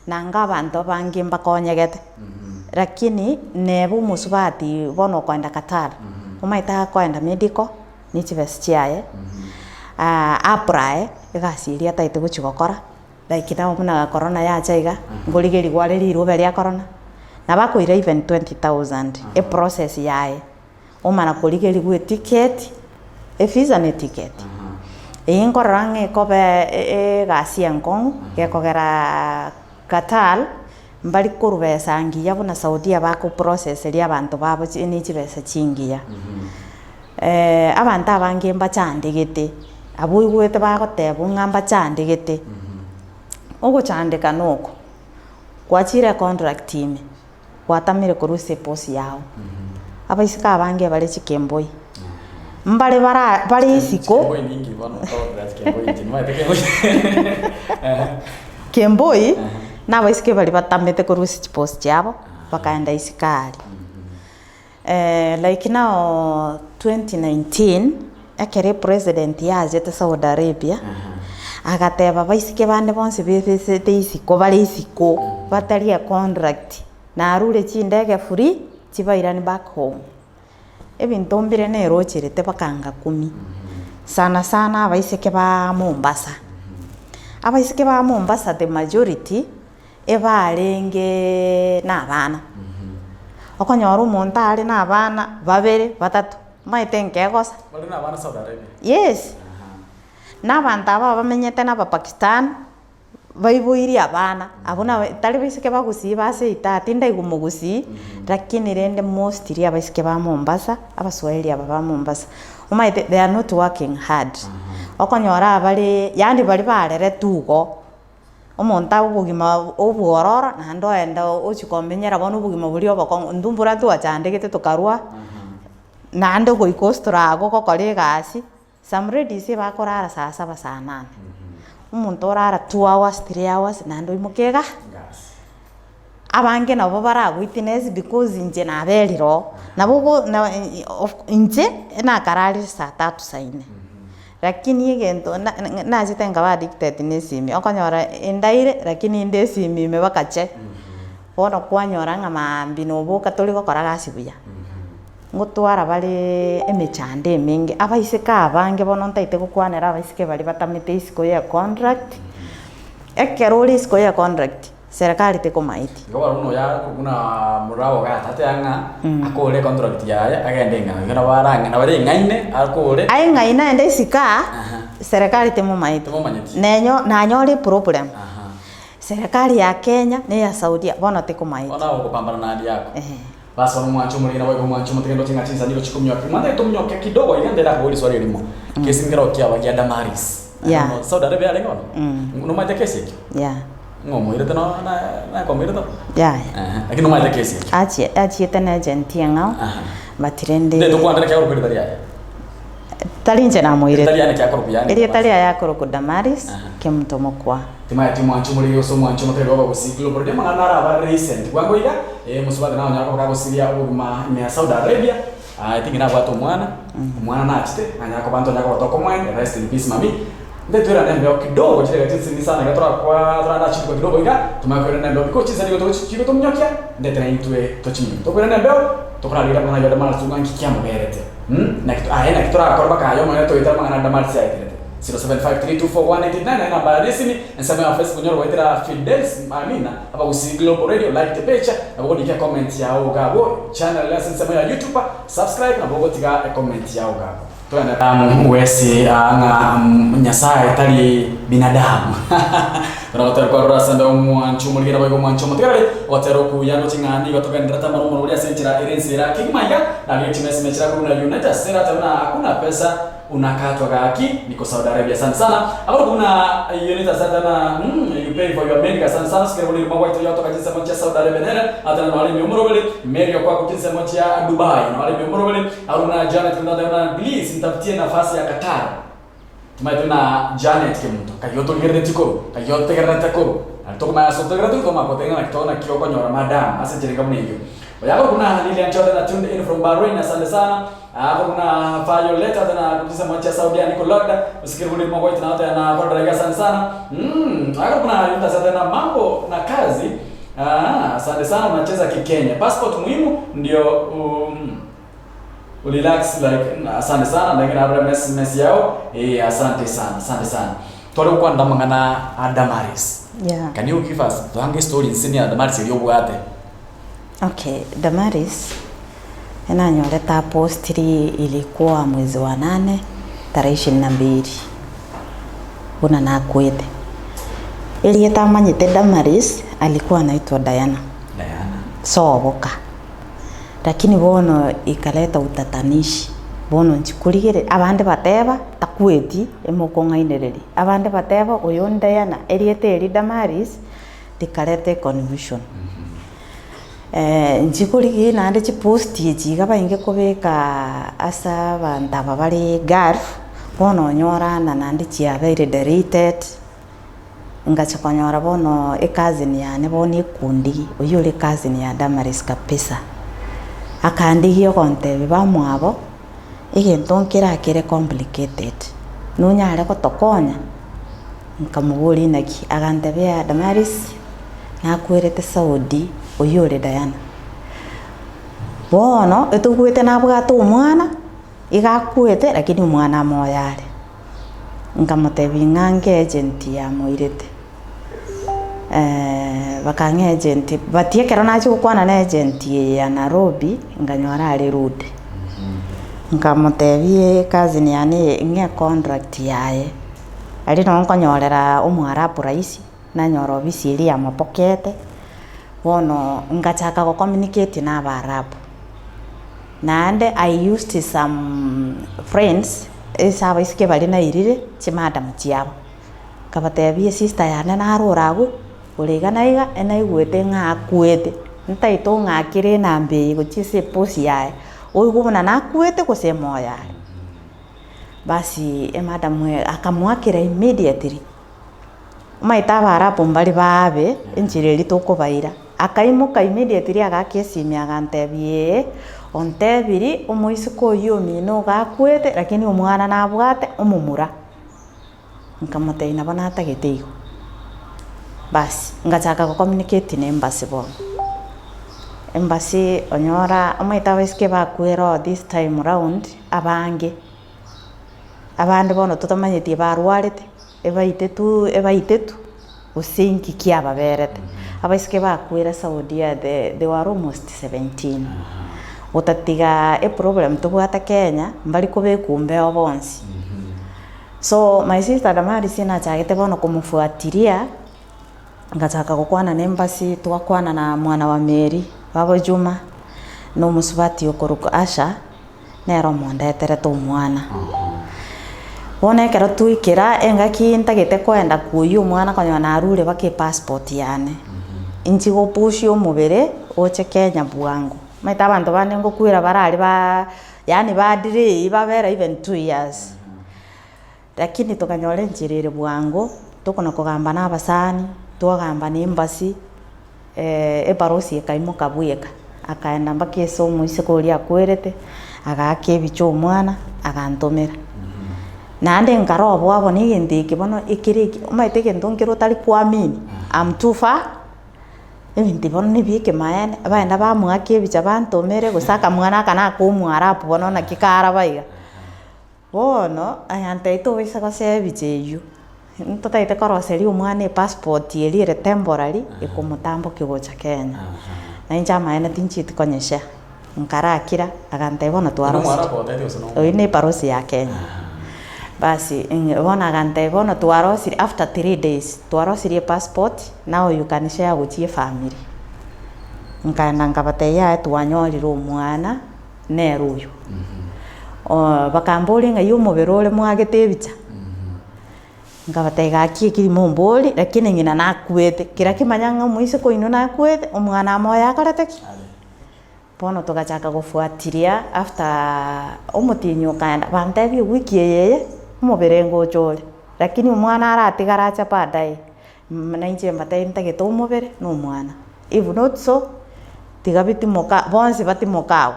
nanga abantu bangi mbakonyegete lakini nebu musubati bono kwenda Qatar umaita kwenda medical ni chibes chiaye apply igasiria taite guchigokora like na muna corona ya chaiga ngoligeri gware rirobe ria corona na bakoira even 20,000 a process yae umana koligeri gwe ticket e visa ne ticket ingorange kobe gasia nkong gekogera Qatar mbali kurubesa ngiya bona Saudi bako process ria abantu babo ni chibesa chingiya abantu abange mbachandegete abuyigwete bagoteba ngamba chandegete ogo chandeka noko kwachira contract team kwatamire kuruse posi yao abaisika abange bale chikemboi mbale bale isiko kemboi na baisike bali batamete kuruse posi yabo bakaenda isikali like now 2019 akere president yaje ta Saudi Arabia agateba baisike bande bonse befete isiko bale isiko bataria contract na arure chindege free chibairani back home ebintu mbire ne rochirete bakanga 10 sana sana abaisike ba Mombasa the majority ebarenge na bana okonyora umuntu ari na bana babere batatu maite nkegosa bali na bana Saudi Arabia yes na bantu aba bamenyete na Pakistan baibuiri abana abona tali bisike bagusi base itatinda igumugusi lakini rende most ria bisike ba Mombasa abaswahili aba Mombasa umaite they are not working hard okonyora bali yandi bali barere tugo omonta ubugima obuorora na ndo enda ochikomenyera bono ubugima buri oboko ndumbura tu achandegete tukarwa na ndo go ikostora go kokore gasi some ladies bakorara saa 7 saa 8 umuntu orara 2 hours 3 hours na ndo imukega abange nabo bara witness because inje na beriro nabo inje na karari saa 3 saa 4 lakini igento na zitenga ba addicted ni simi okonyora indaire lakini inde simi mebakache bona kwanyora ngama mbino boka toliko koraga sibuya ngotwara bali emechande mingi abaiseka abange bono ntaite gukwanera abaisike bali batamite isiko ya contract ekerori isiko ya contract serikali te komaiti ngoba runo ya kuna murao ga tate anga akole contract ya agende ngana baranga na bari ngaine akole ai ngaina ende isika serikali te momaiti nenyo nanyori problem serikali ya Kenya ne ya Saudi bona te komaiti ona ukupambana na hadi yako basi wanu mwancho muri na wewe mwancho mutendo tinga tinza ndilo chikumyo kimanda itumnyoke kidogo igandera kwa swali limo kesi ngiro kia bagia Damaris Saudi Arabia lengo no mate kesi ngomo irete no na kwa mirete lakini no mate kesi achi tena agent yanga batirende ndio kwa ndani kwa rupia talinje na moire italiana kia korupia ile italia ya koroko Damaris kemtomokwa timaya timwancho muri yoso mwancho mutendo baba kusigilo borde mangana aba recent kwango iga musubada nawo nyako kwa kusiria ubuma ya Saudi Arabia tingina kwa to mwana na chite anyako bantu nyako toko mwende rest in peace mami ndetwera nembe kidogo chile gatsi sana gatora kwa tranda chiko kidogo iga tumakwenda nembe ko chiza ligo to chiko to mnyokia ndetera intwe to chimi to kwenda nembe to kana lira kana yoda mala sunga nkikia mberete na kitu na kitora korba kayo mwana to itama ngana damal sia ite 0753241889 na barisini nsema ya Facebook nyoro waitira Fidels Amina aba usi Global Radio like the page na boko dikia comment yao gabo channel ya nsema ya YouTube subscribe na boko tika comment yao gabo tuana wesi anga nyasaye tali binadamu Rautero kwa rasa ndo mwanchu mulira bago mwanchu mutigare otero ku yano chingani gotoka ndrata marumo ulia senchira irensira kigmaiga na leo chimesi mechira kuna United sera tena hakuna pesa unakatwa gaki niko Saudi Arabia sana hapo kuna United sasa na you pay for your medical sana sikira bali mambo yetu yote katika moja Saudi Arabia nera hata na wale miomoro wale merio kwa kutinsa moja Dubai na wale miomoro wale aruna Janet na please nitafutie nafasi ya Qatar tumaituna Janet kemuntu kayoto gerretiko kayote gerretako alto kama soto gerretiko kama potenga nakitona kioko nyora madam ase jereka mniyo Hapo kuna Lilian Jordan na tuned in from Bahrain, asante sana. Hapo kuna Violeta tena kutoka mwa Saudi Arabia, niko locked. Usikirudi mwa kwetu na wote na kwa daraja, asante sana. Hapo kuna Yuta sasa na mambo na kazi. Asante sana, unacheza Kikenya. Passport muhimu ndio relax like, asante sana. Ndenge na mess yao. Asante sana. Tore kwa ndamangana Damaris. Yeah. Can you give us the long story in senior Damaris iliyobwate? Okay, Damaris enanyoleta postri ilikuwa mwezi wa 8 tarehe 22 una nakwete. Elieta manyite Damaris alikuwa anaitwa Diana Soboka, lakini bono ikaleta utatanishi. Bono nchikurigire abande bateba takweti emokongainereri, abande bateba uyo Diana eliete eri Damaris tikarete confusion. Nchikurigi nande chiposti chiga bainge kubeka asa bantaba bari Gulf bono nyora na nande chiabeire deleted ngacha konyora bono cousin yane bono ikundi uyo ri cousin ya Damaris kapisa akandigio kontebe bamwabo igento kire complicated nunyare gotokonya nkamuguri naki agantebe ya Damaris nakwirete Saudi uyo ri Diana bono etugwete nabwata umwana igakwete lakini umwana moyare nkamutebi ngange agent ya moirete bakange agent batiekera nacho kukwana na agent ya Nairobi nganyora ari road nkamutebi cousin yani nge contract yaye ari no nkonyorera umwarabu raisi na nyoro bisiri ya mapokete bono ngachaka ko communicate na Abarabu nande I used some friends esaba iske bali na irire chimadam chiabo kabatebi sister yana na aroragu uliga naiga enaigwete ngakwete ntaito ngakire nambe guchise posi yae uyugubona nakwete kusema yae basi madam akamwakira immediately maita Abarabu mbali babe enjireri tokobaira akaimuka immediately agakesimi agantebie ontebiri umuisiko yo mino gakwete lakini umwana nabwate umumura nkamuteina bana atagitego basi ngachaka ko communicate na embassy onyora amaita weske bakwero this time round abange abande bono tutamanyiti barwarete ebaitetu usinki kiaba berete abaiske bakwera Saudia they were almost 17 utatiga problem tubwata Kenya mbali kubekumbe obonsi so my sister Damaris na chagete bono kumufuatilia ngachaka gukwana na embassy twakwana na mwana wa Mary babo Juma no musubati okoruko Asha nero mondetere to mwana wona kero tuikira engaki ntagete kwenda kuyu mwana kanyona arure bake passport yane inchi go pushi omubere oche Kenya bwangu maita abantu bane ngokwira barali ba yani badire babera even 2 years lakini tukanyole njirire bwangu tukona kugamba n'abasani twagamba n'embassy ebarosi ekaimuka bweka akaenda mbake so muisekori akwerete agake bicho mwana agantomera nande ngarobo abo nigindiki bono ikiriki umaiteke ndongero tali kuamini am too far ebinti bono nibike maene abaenda bamwake bicha bantomere gusaka mwana kana kumwarapu bono na kikara baiga bono ayante ito wisa kose bicheyu ntotaite koroseri umwana passport yelire temporary ikumutambo kigocha Kenya na inja maene tinchiti konyesha nkarakira agante bono twarosi oine parosi ya Kenya basi bona agante bono twarosi after 3 days twarosi passport now you can share with your family nkaenda ngabate ya twanyolira umwana neruyo bakamboli nga yumo berole mwagete bicha ngabatega kiri mumboli lakini ngina nakwete kira kimanyanga muise koino nakwete umwana moya akarateki bono tugachaka gufuatiria after umutinyo kaenda bantebi wiki yeye umuberengo chole lakini umwana aratigara cha baadaye na inje mbatai ntagete umubere no umwana if not so tiga bitimoka bonse batimokao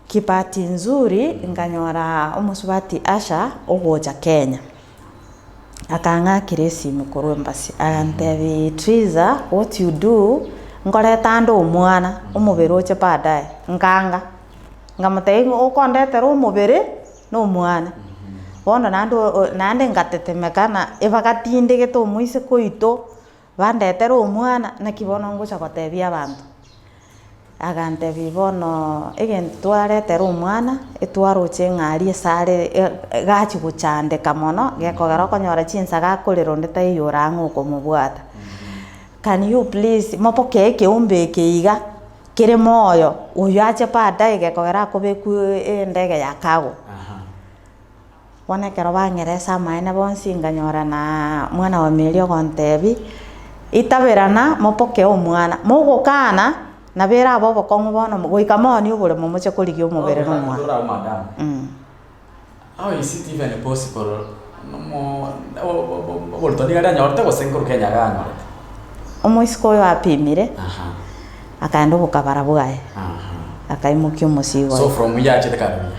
kipati nzuri nganyora omusubati Asha ogoja Kenya akanga kiresi mukuru embasi antevi Triza what you do ngoreta ndo omwana omubere oche baadaye nganga ngamutei okondetera omubere no mwana bono nande ngatetemekana ebakatinde geto muise koito bandetera omwana nakibono ngocha gotebia abantu agantebi bono egentwaretera omwana etwaroche ng'ari esare gachi guchandeka mono gekogera okonyora chinsa gakorera onde taiyora ng'uko mubwata can you please mopoke keumbe keiga kere moyo uyu ache baadaye gekogera akobeku endege ya kago bonekero bangeresa maene bonsi nganyora na mwana wa Milio gontebi itaberana mopoke omwana mogokana na bera abo bokongo bono goikamoni obure momoche korigio omubere n'omwana. How is it even possible? No obortonigaria nyorte gosenkuru Kenya ganyorete omoisiko oyo apimire akaenda obokabara bwaye akaimukia omosigo. So from yache tekarabia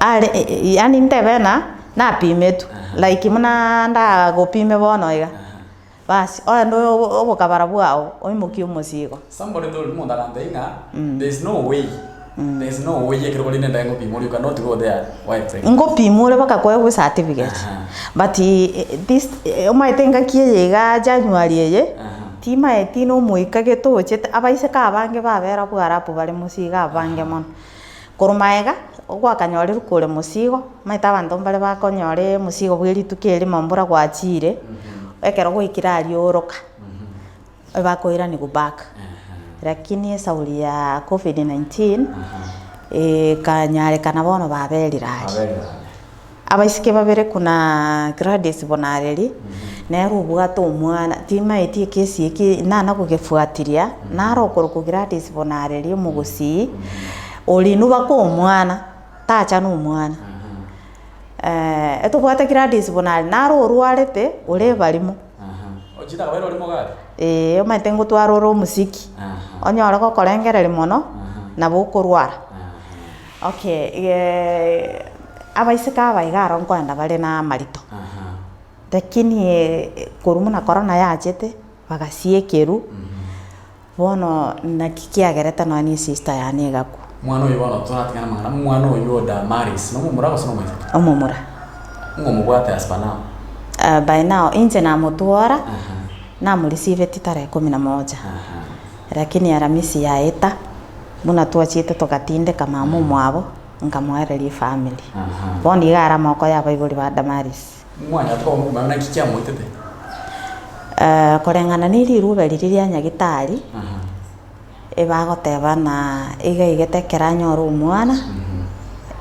ale yani ntebena napimetu like muna ndagopime bono iga basi oya ndo obokabara bwao oimukia omosigo. Somebody told me that there's no way ekirogori nenda ngopimure you cannot go there why pregnant ngopimure bakakoe ku certificate but this omaitenga kieyega January eye tima etino muika getoche abaise ka bange babera bwarapu bali musiga abange mono korumaega gwakanyoriru kure musigo maita abantu mbale bakonyore musigo bwiritu keri mambura gwachire ekero gwikira arioroka bakoira ni go back lakini sauli ya COVID-19 kanyare kana bono baberirari abaisike babere kuna Gladys Bonareri nero bwato omwana tima eti kesi iki nana kugefuatiria naro koroko Gladys Bonareri omugosi olinu bako omwana tacha no omwana eto bwata Gladys Bonareri naro orwarete ole balimo ochita wero limo gari omaitengo twaroro musiki onyora ko korengereri mono na bokorwara okay abaisika abaigaro nkwenda bale na marito lakini kurumuna corona yachete bagasiekeru bono nakikiagereta no ni sister yani gaku mwana uyu bono tunatigana mangana mwana uyu oda Maris no mumura ko sono mwete omumura ngomubwate aspana by now inje na mutwara na mureceive titare 11 lakini aramisi ya eta muna tuachite tokatinde kama mumwabo nkamwereria family bondi gara moko ya baibuli ba Damaris mwanya to mumana kikia mwetete korengana ni rirube ririria nyagitari ebagoteba na igaigetekera nyoro omwana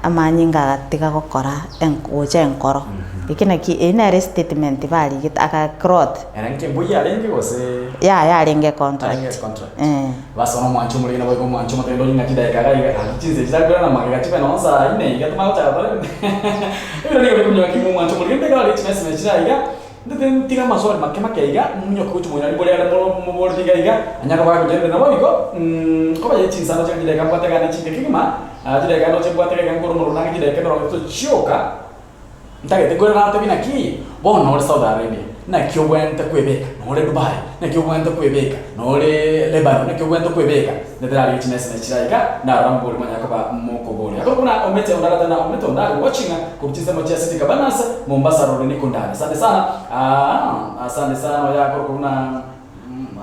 amanyinga gatiga gokora enkoje enkoro ikina ki ina statement bali git aka crot eranke buya lenge gose ya lenge contract basono mwancho muri na bogo mwancho matendo ninga kidai kaga chize chakora na magaga chipe no sa ine igatuma uta bale ino ni kunyo kimu mwancho muri ndega ali chimese chira iga ndete tiga maswali make iga munyo kuchu mwana ni bole ala bolo diga iga anyaka ba kujende na boliko ko ba yechi sana chakide kamba tega ni chinde kigima chide kando chembwa tega ngoro moro na chide kendo to choka ndagete gore na tabina ki bono ore Saudi Arabia na kyo wenta kwebeka nore Dubai na kyo wenta kwebeka nore Lebanon na kyo wenta kwebeka ndetari chimese chiraika na ramburi manya kaba moko bole ako kuna omete ondala na omete ondala watching kuchiza mocha city kabanasa Mombasa road ni kundani asante sana yako kuna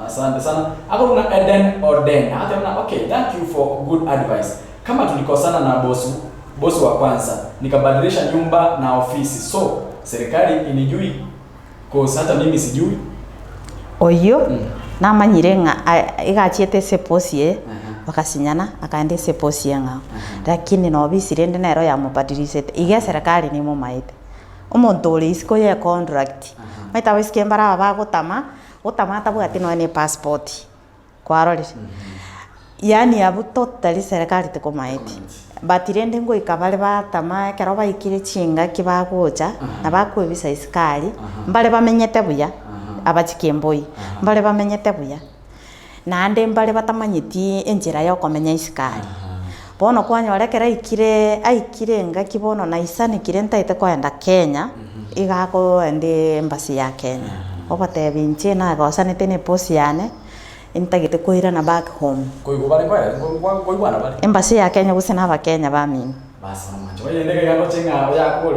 asante sana ako kuna Eden hata una okay thank you for good advice kama tulikosana na bosi wa kwanza nikabadilisha nyumba na ofisi so serikali inijui kwa hata mimi sijui oyo na manyirenga igachiete seposie bakasinyana akaende seposie nga lakini no bisirende nero ya mubadilishe iga serikali ni mu maite umuntu uri isiko ye contract maita wiskembara bagutama tabwati no ni passport kwarori yani abu totally serikali tikomaite batirende ngo ikabale batama kero baikire chinga kibagocha na bakwebisa iskali mbale bamenyete buya abachikemboi mbale bamenyete buya nande mbale batamanyiti enjira yo komenya isikari bono kwanyorekera aikire ngaki bono na isani kire ntaite kwenda Kenya igako ende embassy ya Kenya obatebi nche na gosanete ne posi yane intagite kuira na back home kuigubale kwa bwana bale embassy ya Kenya gusena ba Kenya ba mimi basi mwanzo wewe ndege gano chenga yako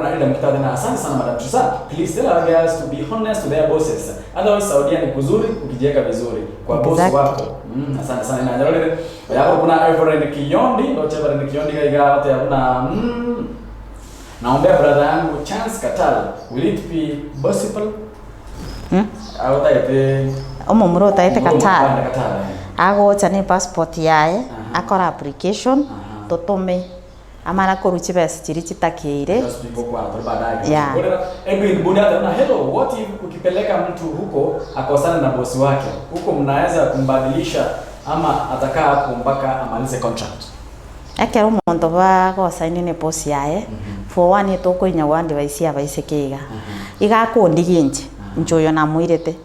na ile mkutano na asante sana madam Tusa. Please tell our guys to be honest to their bosses. Otherwise Saudia ni kuzuri ukijiweka vizuri kwa boss wako. Asante sana na njoo yako kuna Everend Kiyondi ndo Everend Kiyondi kaiga wote hakuna naombea brother yangu Chance Katal. Will it be possible? Au taite omomuro taite Katal. Ago chane passport yae akora application totome amara koruchi best chiri chitakeire yeah. Hello, what if ukipeleka mtu huko akosana na bosi wake huko, mnaweza kumbadilisha ama atakaa hapo mpaka amalize contract? Ekero muntu ba gosaini ne bosi yae for one to ko inyawandi baisia baisekega igakundiginje njoyo na muirete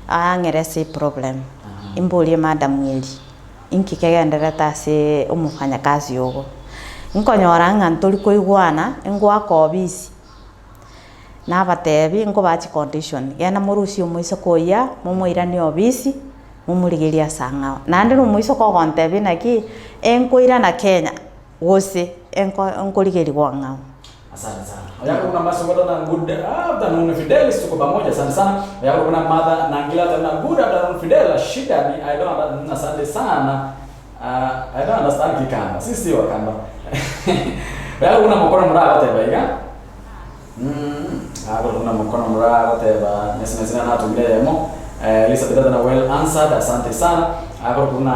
angerese problem imbulie madam mweli inkikegendera tase umufanya kazi yogo nkonyora nganturi kuigwana ngwa kobisi na batebi ngo bachi condition yana murusi umuiso koya mumuira ni obisi mumurigeria sanga nandi umuiso ko gontebi naki enkoira na Kenya wose enkorigeri gwanga. Asante sana. Yako kuna masomo na good afternoon Fidelis, tuko pamoja sana sana. Yako kuna mother na ngila tena good afternoon Fidel. Shida ni I don't understand. Asante sana. I don't understand Kikamba. Sisi wa Kamba. Yako kuna mkono mraa wote baiga. Yako kuna mkono mraa wote ba nesina na tungemo. Lisa Bidada na well answered. Asante sana. Yako kuna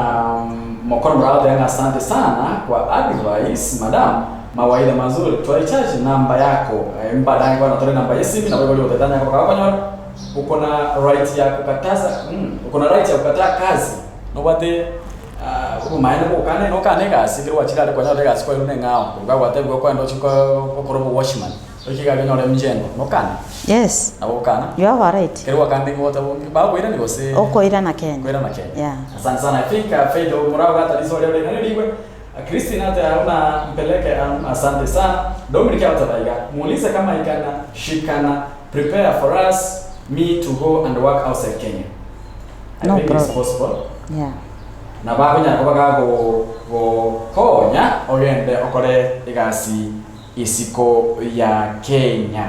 mkono mraa wote asante sana kwa advice madam. Mawaida mazuri tuaicharge namba yako mbadani kwa natoa namba ya simu na wewe utatanya kwa kanyora uko na right ya kukataza uko na right ya kukataa kazi no bate uko maana ko kane no kane kazi kiri wachira kwa nyora kazi kwa yune ngao kwa bate kwa ndo chiko korobo washman ukiga nyora mjengo no kane yes na ukana you are right kiri wakande ngota ba kuira ni gose uko ira na Kenya kuira na Kenya yeah asante sana. I think Fedo Murawa hata liso leo nani ligwe Christine hata hauna mpeleke asante sana. Dominic hata baiga muulize kama ikana shikana prepare for us me to go and work outside Kenya. I think it's possible. Yeah. Na bako nya kwa go konya ogende okore igasi isiko ya Kenya.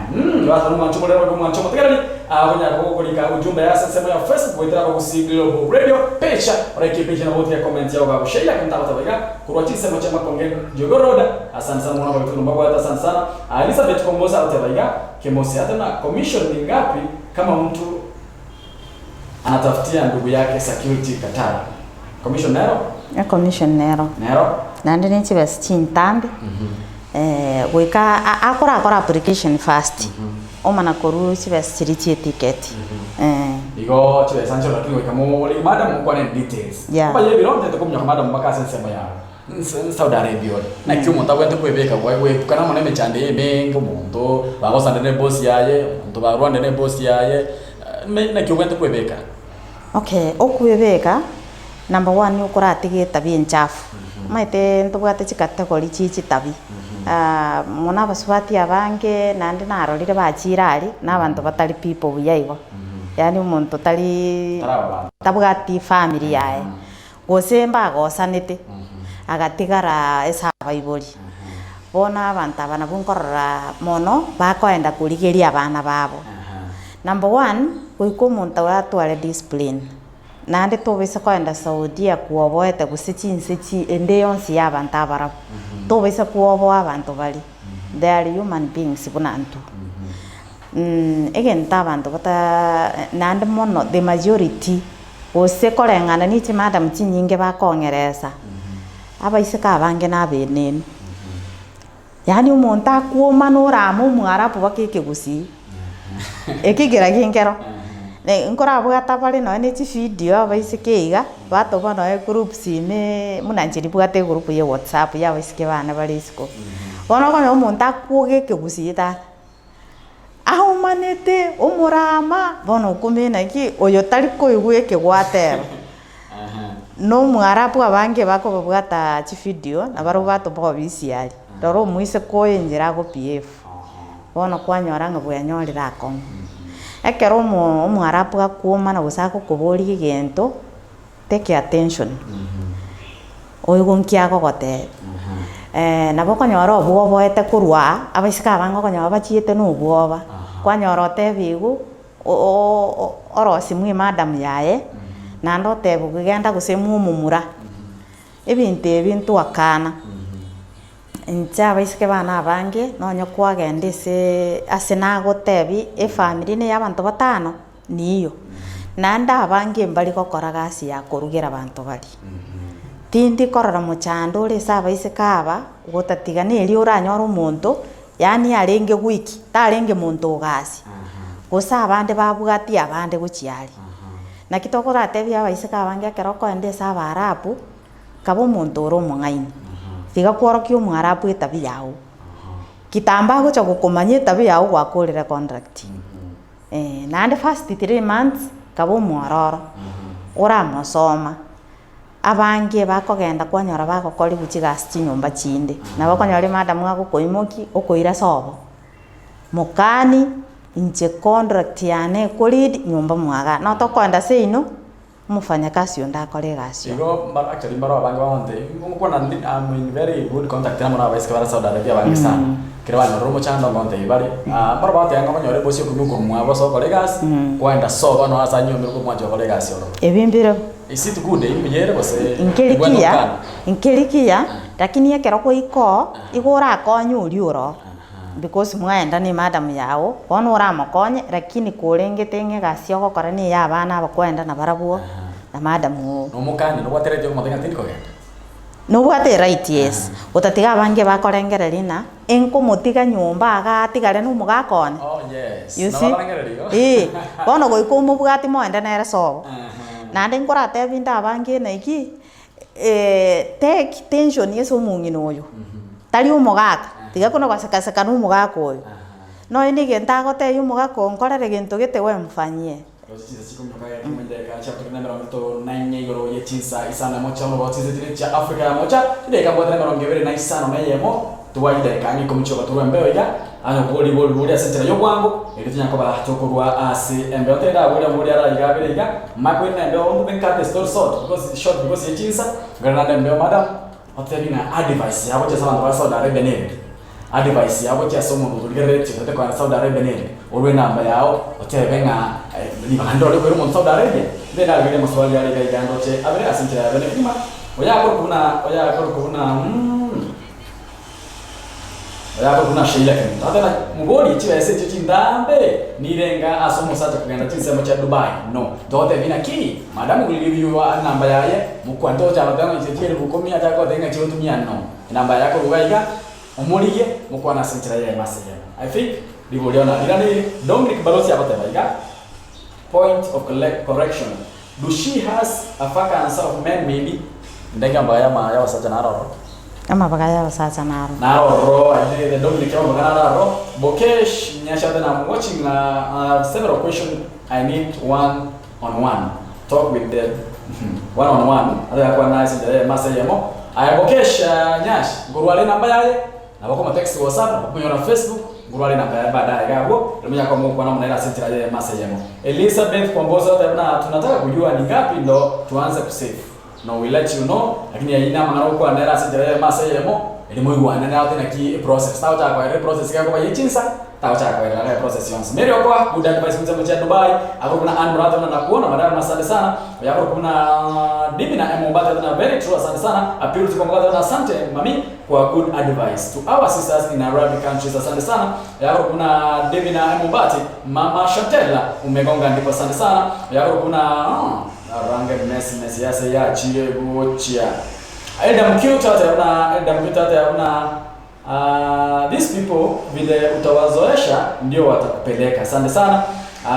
Watu mwanchomo leo mwanchomo tegerani ahonya kwa kulika ujumbe ya sema ya Facebook itara kwa Global Radio page oreke page na wote ya comment yao kwa share kama tabaiga kurwachisa machama kongen jogoroda. Asante sana mwana wetu mbako hata asante sana. Elizabeth Kombosa tabaiga kemosi hata na commission ni ngapi kama mtu anatafutia ndugu yake security Qatar? Commission nero? Ya commission nero. Nero? Nandi ni chibes chintambi. Weka akora application first. Omana koru chibes chirichi ticket. Igo chibes sancho lakini weka mo madam kwa ni details. Kwa hiyo bironte tukumnya madam mpaka sema ya Saudi Arabia. Na kiumo tawete kwebeka wewe kana mwana mechande mengo muntu bagosana ne boss yaye muntu barwande ne boss yaye na kiumo kwebeka. Okay, okwebeka number 1 ukora atige tabi nchafu. Maite ntubwate chikategori chichi tabi. Mona baswati abange nandi narorire bachirari nabantu batali people buyaigo. Yani umuntu tali tabwati family yae. Gosemba gosanete. Agatigara esaba ibori. Bona abantu abana bunkorora mono bakoenda kurigeria abana babo. Number 1 kuiko muntu watware discipline. Nande tobese kwenda Saudia kuoboete gusichi ende yonsi yabantu abarabu. Tobese kuobo abantu bali. They are human beings bunantu. Again tabantu bata nande mono the majority ose korengana ni madam chinyinge bakongereza. Abaiseka abange nabenene. Yani umuntu akuoma noramu mwarabu bakikegusi. Ekigira kinkero. Nkora bwata bali no ni video abaisekeiga bato bano e groups ine munanjiri bwate group ye WhatsApp ya baiseke bana bali isko. Bona ko umuntu akuoge kegusita. Aho manete umurama bono kumena ki oyo tali ko igwe ke gwatero. no mwarabu abange bako babwata chi video na baro bato bo bisiari doro muise koyenjira go PF bono kwanyora nga bwanyorira kongo ekero mwarabu akuma na gusako kubori gento take attention oigo nkiago gote nabo konyora obwo ete kurwa abaisika abango konyora bachiete no obwoba kwanyora tebigu orosi mwi madam yae nando tebu kugenda kusemu umumura ebintu akana ncha abaisike bana abange nonyo kwagende se asena gotebi family ne yabantu batano niyo nanda abange mbali kokora gasi ya kurugira abantu bali tindi korora muchando ri saba isekaba gotatiga ri uranyora umuntu yani arenge wiki tarenge muntu gasi gosa abande babugati abande guchiari na kitokora tebi abaiseka abange keroko ende saba arabu kabo muntu ro mungaini tiga kworokio mwarabu etabi yao kitamba gocha gukomanye tabi yao gwakorera contract nande first 3 months kabo mwaroro ora mosoma abange bakogenda kwanyora bakokori buchigasi chinyumba chinde na bakonyora madam wako koimoki okoira sobo mukani inche contract yane kolid nyumba mwaga no tokonda seino mufanya kasi onda kole gasi yo actually mbaro abange wante ngukona I'm in very good contact na mwana baisika bara Saudi Arabia bangi sana kira bana romo chando ngonte bari mbaro bate yanga konyore bosi kumuko mwa so kole gasi kwenda sobo no asanyo mirko mwa kole gasi oro ebimbiro isitu gude imbiyere bose inkelikia lakini yakero ko igora konyuri uro because mwaenda ni madam yao ono ora makonye lakini kurengete nge gasi okokora ni yabana abakwenda na barabuo na madam no mukanye no watere jo matenga tindi kogenda no bwate right yes utatiga bange bakorengera lina enko mutiga nyumba agatigare no mugakone yes you see bono goiko mu bwati moenda na so nande nkora tebinda abange na iki take tension yeso mungino oyo tari umugaka tiga kono basakasaka no mugaka oyo no ini genta gote yu mugaka nkorere gintu gite we mfanyie Rosisi siku mkaya kumendeka chapter number 9 igoro yetinsa isana mocha no botize tire cha Africa ya mocha ide ka botana ngoro ngevere na isana na yemo tuwaide ka ni komicho baturu mbeo iga ano boli boli asentera yo kwangu ekitinya ko bala tokorwa ase mbeo tenda boli ara iga bere iga makwe na mbeo ndo benkate store short because yetinsa ngana mbeo madam otebina advice yabo cha sabantu ba Saudi Arabia ne advice yabo cha somo ngurigere chete kwa Saudi Arabia ne olwe namba yao otebenga ni bando le ko mo Saudi Arabia ndena ngire maswali yale ga igando che abere asentera bene kima oya ko kuna sheila kan tatana mugoni chiwe ese chindambe nirenga asomo sacha kugenda chinsemo cha Dubai no dote bina ki madamu kulibiwa namba yaye mukwando cha madamu chetiere bukomia cha ko denga chiutumia no namba yako rugaiga omuriye mukwana sentera yaye masege I think libuliona dirani Dominic Balozi abataiga point of correction do she has a vacancy of men maybe ndenga mbaya maya wasacha naroro ama bagaya wasacha naroro the Dominic naroro Bokesh nyashata na watching several questions I need one on one talk with the one on one ada kwa nice ndio masa yemo aya Bokesh nyash ngurwale namba yaye na bako text WhatsApp kunyo na Facebook ngurwale namba yaye baadaye gabo lemenya kwa Mungu na mnaenda sentira yaye masa yemo Elizabeth Kwamboza tunataka kujua ni ngapi ndo tuanze kusave no we let you know lakini yaina mangaro kwa nera sentira yaye masa yemo elimo igwana na tena ki process tawo cha kwa process yako kwa yichinsa tawo cha kwa ile process yonse meri kwa good advice kunza mcha Dubai hapo kuna Anurata na kuona madam asante sana hapo kuna Bibi na Mbata na very true asante sana appeal kwa Mbata na asante mami kwa good advice to our sisters in Arabic countries asante sana hapo kuna Bibi na Mbata mama Shantella umegonga ndipo asante sana hapo kuna range Messi yase ya chie gochia Elda mkiuta una these people vile utawazoesha ndio watakupeleka. Asante sana.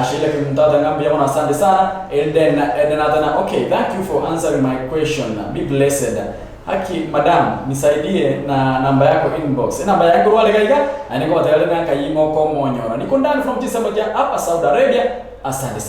Sheila kimtata ngambi yamo asante sana. Elden okay, thank you for answering my question. Be blessed. Haki madam nisaidie na namba yako inbox. Namba yako wale gaiga aniko tayari na kayimo ko monyora. Niko ndani from December hapa Saudi Arabia. asante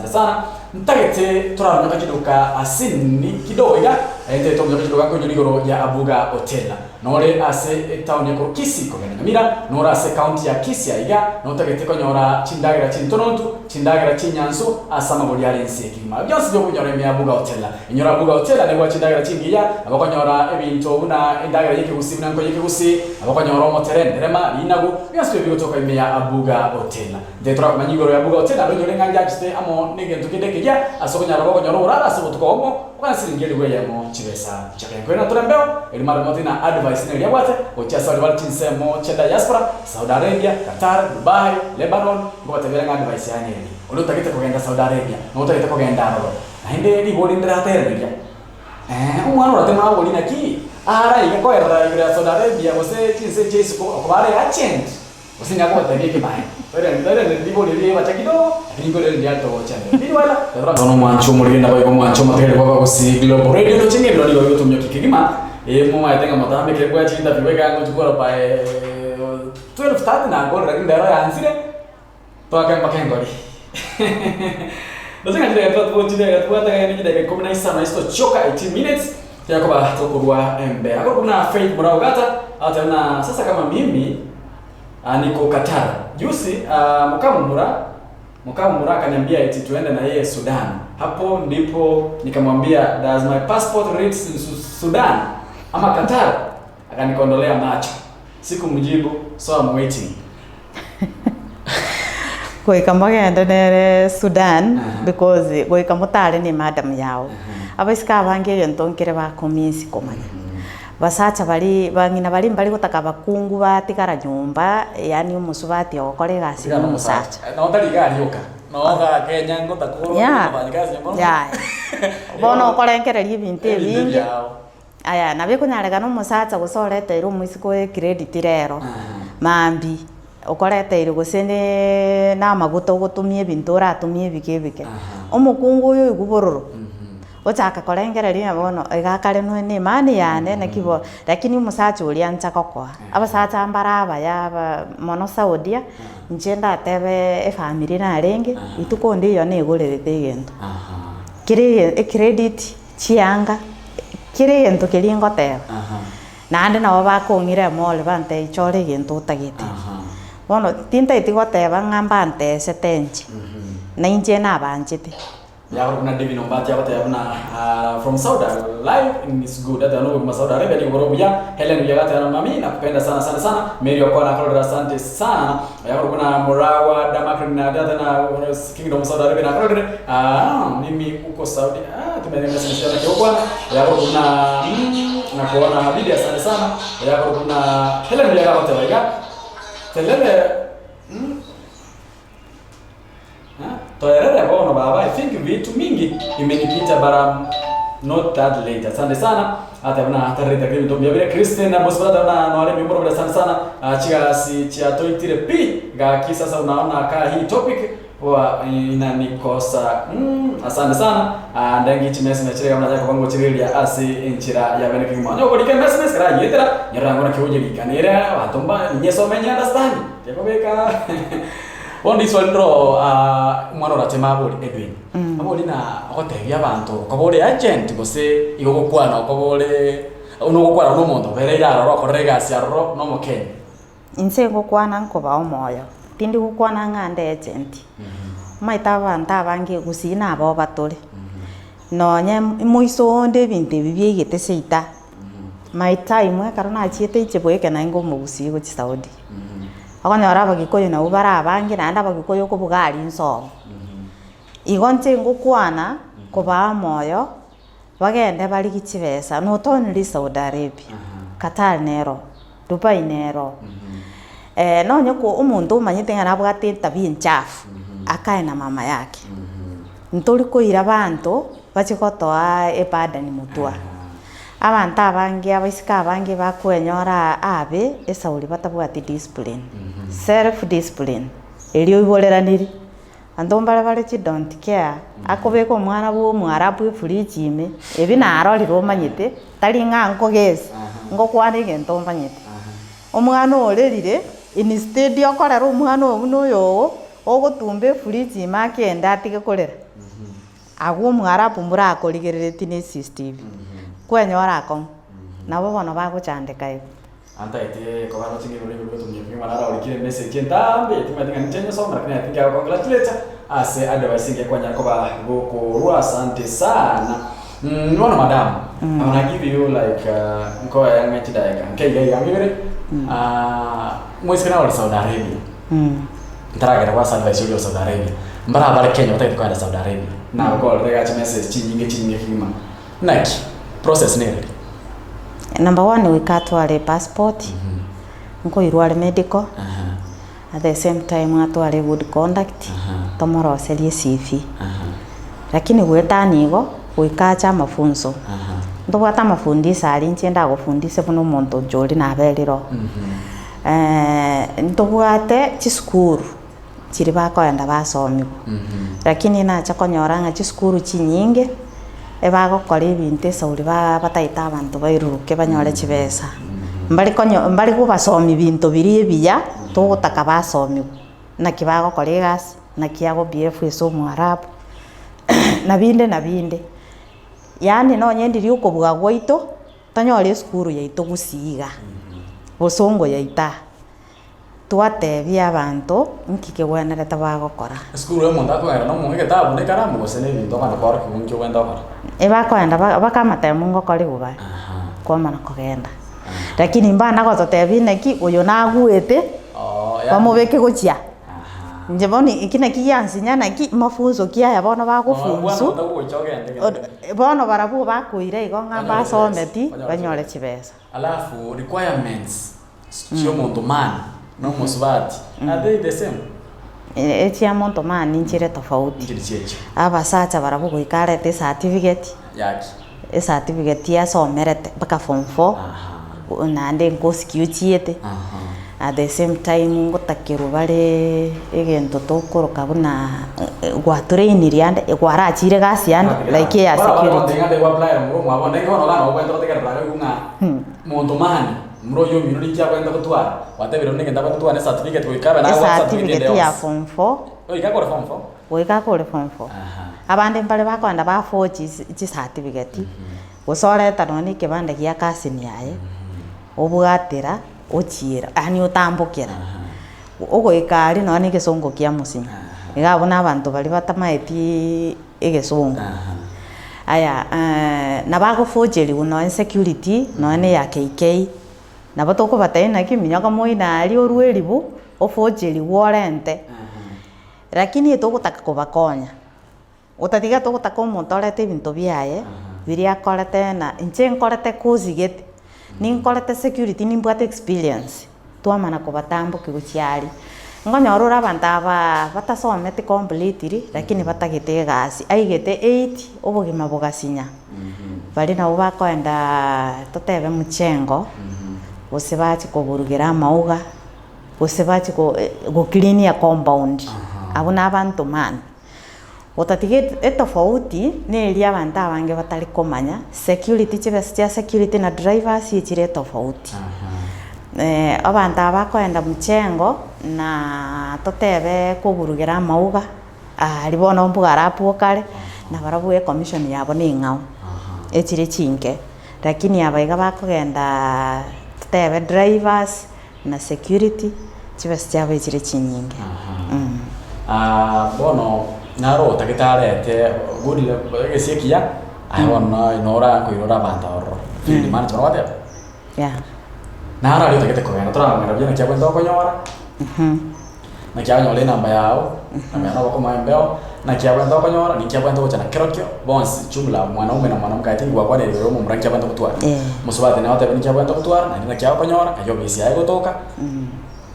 sana ntagete turarunga kiduka asini kidogo iga ente to mjoka kiduka ko nyigoro ya Abuga Hotel nore ase town ya Kisii ko ngamira nora ase county ya Kisii iga no tagete ko nyora chindagira chintonontu chindagira chinyanso asama boli alense kima byose byo kunyora me Abuga Hotel nyora Abuga Hotel ne kwa chindagira chingiya abako nyora ebinto una indagira yake gusi nanko yake gusi abako nyora moterende rema inago byose byo toka me ya Abuga Hotel ndetora kwa nyigoro ya Abuga Hotel ado nyore nganja kiste amo nige tukideke ya asokonya rabo nyoro urara asobotukomo ukasiringeli gwe yamo chibesa chakengwe na turembeo elimara motina advice ne yabwate ocha wali tinsemo cheda diaspora Saudi Arabia, Qatar, Dubai, Lebanon ngote vela advice yani olo takita kugenda Saudi Arabia no takita kugenda ro hinde di boli ndra terbeja umwana uratema boli naki ara ige ko era Saudi Arabia gose tinse jesu ko bare agent usinga ko tabike mai ndere ndipo lili bachakido akiko lili ndiato chande bili wala dono mwancho muri na bayo mwancho matere baba kusi Global Radio no chenge loli bayo tumyo kikigima mo maitenga matambe ke kwa chinda biweka ngo tukora pa 12:30 na gol ragi ndara yansire to akamba kengori ndozenga ndire to chinde kwa ta ni ndike komuna isana isto choka 18 minutes yakoba tokurwa embe ako kuna Faith Muraugata hata na sasa kama mimi niko Qatar. Juzi Mukamura akaniambia eti tuende na yeye Sudan. Hapo ndipo nikamwambia does my passport reach Sudan ama Qatar? Akanikondolea macho. Sikumjibu, so I'm waiting. Koi kamagenda ne Sudan because koi kamutale ni madam yao. Abaisika bange ntonkere ba komisi komanya. Basacha bali bangina bali mbali gutaka bakungu batikara nyumba yani umusubati okore gasi umusacha no taliga rioka no ga Kenya ngotakuru banyikazi nyambo ya bono okorenkereria ibintu bingi aya nabe kunyarega no musacha gusorete iro muisiko e credit rero mambi okorete iro gusene na maguto gutumie bintu ratumie bike umukungu uyu igubororo ochaka korengereria bono igakare no ni mani yane na kibo lakini umusacha uri anchaka kwa abasacha ambaraba ya mono Saudia njenda tebe family na renge ituko ndiyo ne igorerete igento kire credit chianga kire ento kiringo tebe nande na bakongire mole bante ichore igento utagete bono tinta itigoteba ngamba ante setenchi na inje na banjite ya kuna David Ombati abata yabuna from Saudi live in is good that no kuma Saudi Arabia ni borobuya Helen yagata na mami nakupenda sana Mary okona akora asante sana ya kuna Murawa Damakri na dada na Kingdom Saudi Arabia na akora mimi uko Saudi tumeenda sisi na kiokwa ya kuna na kuona video asante sana ya kuna Helen yagata waiga telele toerere bono baba I think vitu mingi imenipita bara not that late asante sana hata bana hatarita kimi tombia bila Christian na bosbada na wale mimboro bila sana chiga si chia toitire pi ga kisa sasa unaona ka hii topic wa inanikosa asante sana ndangi chimesi na chirega mnaja kwa ngo chirelia asi inchira ya bene kimi nyo kodike message kara yetera nyarango na kiuje bikanera batomba nyeso menya understand tekobeka on this one ro mwana ratema boli Edwin aboli na akotebya abantu kobole agent gose igogokwana kobole unogokwana no muntu bereira ro korega siaro no mokenya inse gokwana nkoba omoyo tindi gokwana ngande agent maita abantu abange gusina abo batore nonye muiso nde binte bibyegete seita my time karona chiete icheboeke na ngo mugusi go Saudi akonyora bagikoyo na ubara abange na anda bagikoyo ko bugari nsoro igonte ngukwana ko ba moyo bagende bali kichibesa no tonri Saudi Arabia Qatar nero Dubai nero nonye ko umuntu umanyite ngana bwate tabia nchafu akae na mama yake ntoli ko ira bantu bachikotoa epada ni mutua abantu abange abisika abange bakwenyora abe esauli batabwati discipline self discipline elio iboleraniri andombale bale chi don't care akobeko mwana bo mwarabu fridge ime ebi na aroliro manyite tali nganko gesi ngo kwani gento manyite omwana olerire instead yokorera omwana obuno yo ogotumbe fridge makenda atige kurera agwo mwarabu murakorigerereti ni CCTV kwenyora akong nabo bono baguchandika igo antaite ko bano tingi buri buri tumye pinga manara olikire message kentambe timatinga nichenye so mara kina tinga congratulate ase advice nge kwanya ko ba goko asante sana nona madam I'm gonna give you like nko ya ngati daika nke ya ngire mwezi kana wala Saudi Arabia ntaragira kwa advice yo Saudi Arabia mbara bare Kenya utaita kwa Saudi Arabia na ko rega message chinyinge kima naki process nere number 1 wikatware passport nko irware medical at the same time atware good conduct tomoroserie CV lakini gwetanigo wikacha mafunzo ndobwata mafundisa ali nchenda gufundise buno muntu njori na beriro ndobwate chiskuru chiri bakoenda basomigo lakini nacha konyoranga chiskuru chinyinge ebagokora ebintu esauri bataita abantu bairuruke banyore chibesa mbari kubasomi bintu biri ebiya tugutaka basomi naki bagokora egasi naki ago BF eso mwarabu na binde yani no nyendiri ukubuga gwaito tanyore skuru yaito gusiga bosongo yaita twatebia abantu nkike gwenereta bagokora skuru yo monda ko era no muhege tabu ne karamu gosene bintu kana kwara kibunjo wenda okora ebakoenda bakamata mungo kori guba kwamana kogenda lakini mbana gototebi neki uyo naguete bamubeke gochia njeboni ikina kiyansinya naki mafunzo kia ya bono bagufunzu bono barabu bakuire igo ngamba someti banyore chibesa alafu requirements sio muntu man no musubati are they the same etia muntu man inchire tofauti abasacha barabu goikarete certificate yaki certificate ya somerete baka form 4 na ande ngoskiuchiete at the same time ngotakiru bare egento tokoroka buna gwa train riande gwara achire gasi ande like ya security ngade gwa apply mu mwa bonde ko no gana okwenda tekera bara kunga muntu mani mro yo minuri kya kwenda kutwara watebero ningenda batutwara certificate wikaba na certificate ya form 4 oikakora form 4 oikakora form 4 abande mbale bakwenda ba forge chi certificate usoreta noni kibande kia kasini yaye obwatira ochira ani utambukira ugo ikari no ni gesongo kia musinga igabona abantu bali batamaiti egesongo aya na bago forgery uno insecurity no ne ya KK na batoko bataina kiminyaga moina ali orweribu o forgery warrant lakini etogotaka kubakonya utatiga togotaka omuntu orete bintu biaye biria korete na inche nkorete kuzigete ninkorete security nimbwate experience twamana kubatambuka guchiari ngonyorora abantu aba batasomete completely lakini batagete gasi aigete 8 obugima bugasinya bali nabo bakoenda totebe muchengo usibachi kuburugira mauga usibachi go clean ya compound abuna abantu man otatige etofauti nelia abantu abange batali komanya security chibestia security na drivers ichire tofauti abantu abakoenda muchengo na totebe kuburugira mauga alibono mbugarapu kale na barabu commission yabo ni ngao echire chinke lakini abaiga bakogenda totebe drivers na security chibestia bechire chinyinge bono naro tagitarete gurire gesiekia ayona inora ko irora bandoro fili man choro wate ya nara ri tagite ko yana tora ngara byana kyabwe ndoko nyora na kyabwe nyole namba yao na yana bako mambeo na kyabwe ndoko nyora ni kyabwe ndoko chana kerokyo bonsi jumla mwanaume na mwanamke ati gwa kwa nero mu mrangi kyabwe ndoko twara musubate na wate ni kyabwe ndoko twara na kyabwe nyora ayo bisi ayo gotoka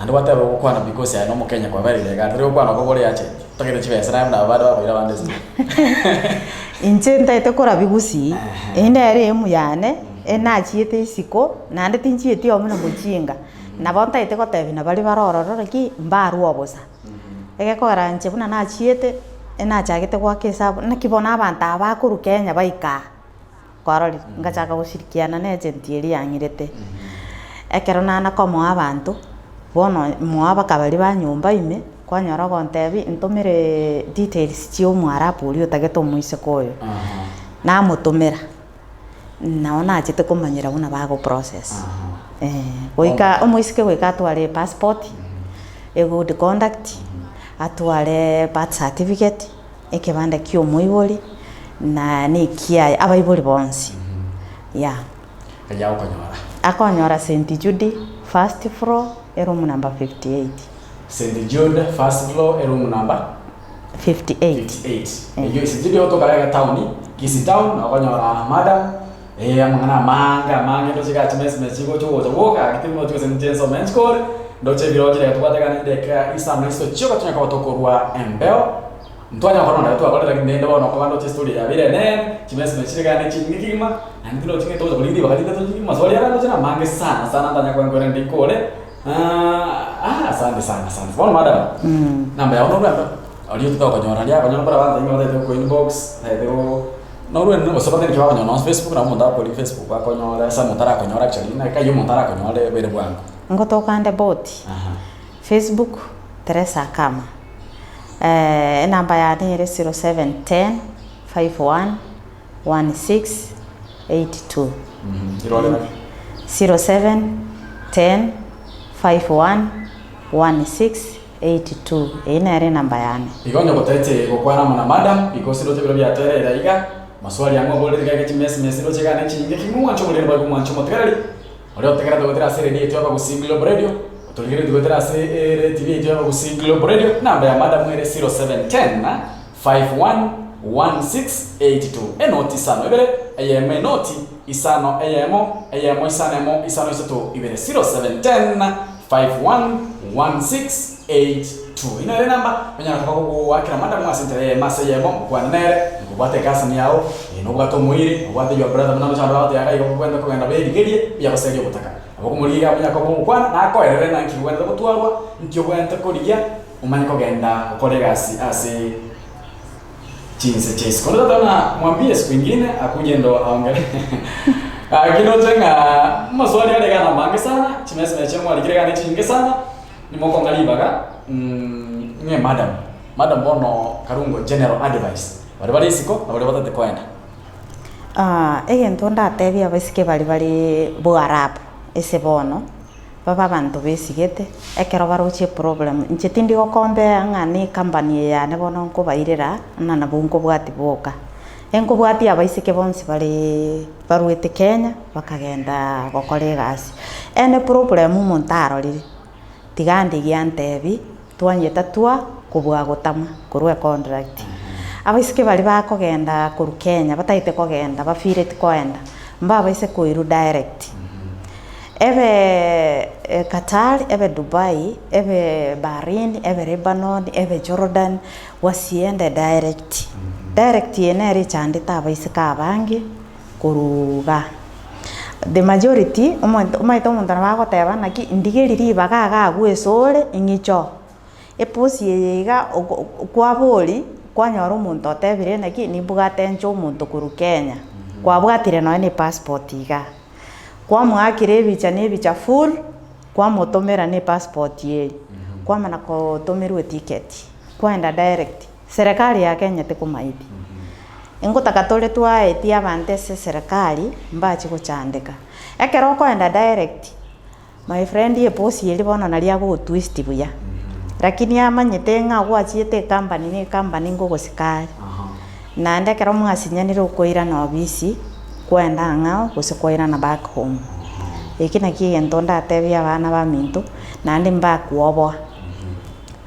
andi wate ro kwa na because ya no mukenya kwa bari lega ro kwa na ko bore yache tagite chibesa na bana bado baira bandesi inche ndaite kora bigusi ende ere muyane ena chiete isiko nande tinchieti omuna muchinga na bonta ite kotebi na bali barororo ki mbaru obosa ege kora nche buna na chiete ena chagete kwa kesabu na kibona abantu abakuru Kenya baika kwarori ngachaka gushirikiana na agent eri yangirete ekero na komo abantu bono mwaba kabali ba nyumba ime kwanyora gontebi ntumire details cio mwarabu uri utageto muise koyo na mutumira naona achite kumanyira una bago process goika omuisike goika atware passport good conduct atware birth certificate ekebanda kio muibori na nikia abaibori bonsi ya ya ukanyora akonyora St Jude first floor room number 58 St Jude first floor room number 58 iyo St Jude otokaga town kisi town akonyora madam amangana manga ndo chika chimesi chiko cho woka kitimo cho sentenso menskore ndo chebiro chile tukwatagana ndeka isano isto chiko tunya kwa tokorwa embeo ntwanya kono ndo twakole lakini ndo bano kwa ndo story ya bile ne chimesi chile ne chingikima andilo chinge to kulindi bakati to chingima swali ya ndo china mange sana ndanya kwa ngore ndikole asante sana bona madam namba ya ono ndo aliyo tutokonyora lia konyora para banda ingo ko inbox ndo no rueno no sopa teniki wakonyora no Facebook na monda ko Facebook wakonyora sa montara konyora actually na kayo montara konyora bere bwangu ngotokande boti Facebook Teresa Kama namba ya ni 0710 51 1682 0710 51 1682 ina ere namba yane igonyo gotete gokwana mona madam because ndo tebiro bya tere daiga maswali yango bole tiga mesi ndo chega ne chinge kimu wancho bole ba kumancho motegali ole otegera dogotera sere di etwa ku single radio otogere dogotera sere TV etwa ku single radio namba ya madam ere 0710 na 511682 enoti sano ebere ayeme noti isano ayemo isano isato ibere 0710 511682 ina ile namba menyana kwa wakira madam mwasintere maseyemo kwa nere ngubate kasi ni yao no bwato muiri ubate your brother mwana mchando wate yakai kwenda bedi gerie ya basege butaka abakumuliga menya ko mukwana na ko erere na kiwenda gutwarwa ntyo kwenda kuriya umanyiko genda ukore gasi ase chinse chase kono tata mwambie siku nyingine akuje ndo aongele kinotenga maswali yale kana mange sana chimesi mechemo alikire kana chinge sana ni moko ngalibaga nye madam bono karungo general advice bari siko na bari batate kwenda egento ndatebia basike bari bwarabu ese bono baba bantu besigete ekero baroche problem nchitindi gokombe ngani company ya ne bono nko bairera na bunko bwati boka enko bwati abaisike bonsi bari baruete Kenya bakagenda gokore gasi ene problem montaro riri tigandi giantebi twanyeta twa kubwa gotama kurwe contract abaisike bari bakogenda kuru Kenya bataite kogenda bafire tikoenda mbaba ise koiru direct ebe Qatar ebe Dubai ebe Bahrain ebe Lebanon ebe Jordan wasiende direct yenere chandita abaisika abangi kuruga the majority umaito mundana bagoteba naki indigiriri bagaga gwesore ingicho eposi yega kwabori kwanyora umuntu otebire naki nibugate ncho umuntu kuru Kenya kwabwatire no ni passport iga kwa mwakire bicha full kwa motomera ni passport yeri kwa mana ko tomerwe ticket kwenda direct serikali ya Kenya tikumaidi engotaka tole twaetia bantese serikali mbachi kuchandika ekero kwenda direct my friend ye posi yeri bono nalia go twist buya lakini amanyete nga gwachiete company ngogo sikali na ndekero mwasinyanire ukoira na obisi kwenda ngao gusikwaira na back home ekina kigento ndatebia abana ba minto nandi mbakuoboa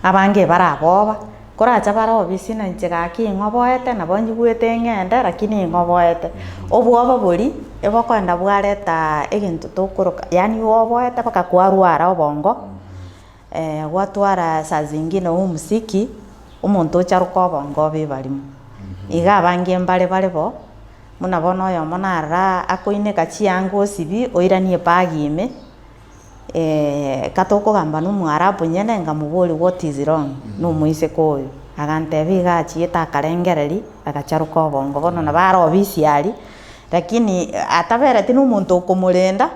abange baraboba koracha bara obisi na njega ki ngoboete na bonjiguete ngende lakini ngoboete obwoba bori ebo kwenda bwareta egento tokoroka yani oboete paka kwarwara obongo gwatwara saa zingine umusiki umuntu charuko obongo bibalimu iga abange mbale bo muna bono yo monara akoine kachiango sibi oiranie pagime katoko gamba no mwarabu nyene ngamuboli what is wrong no muise koyo agantebe gachieta karengereri agacharuka obongo bono na baro obisiali lakini atabere tinu umuntu ukumurenda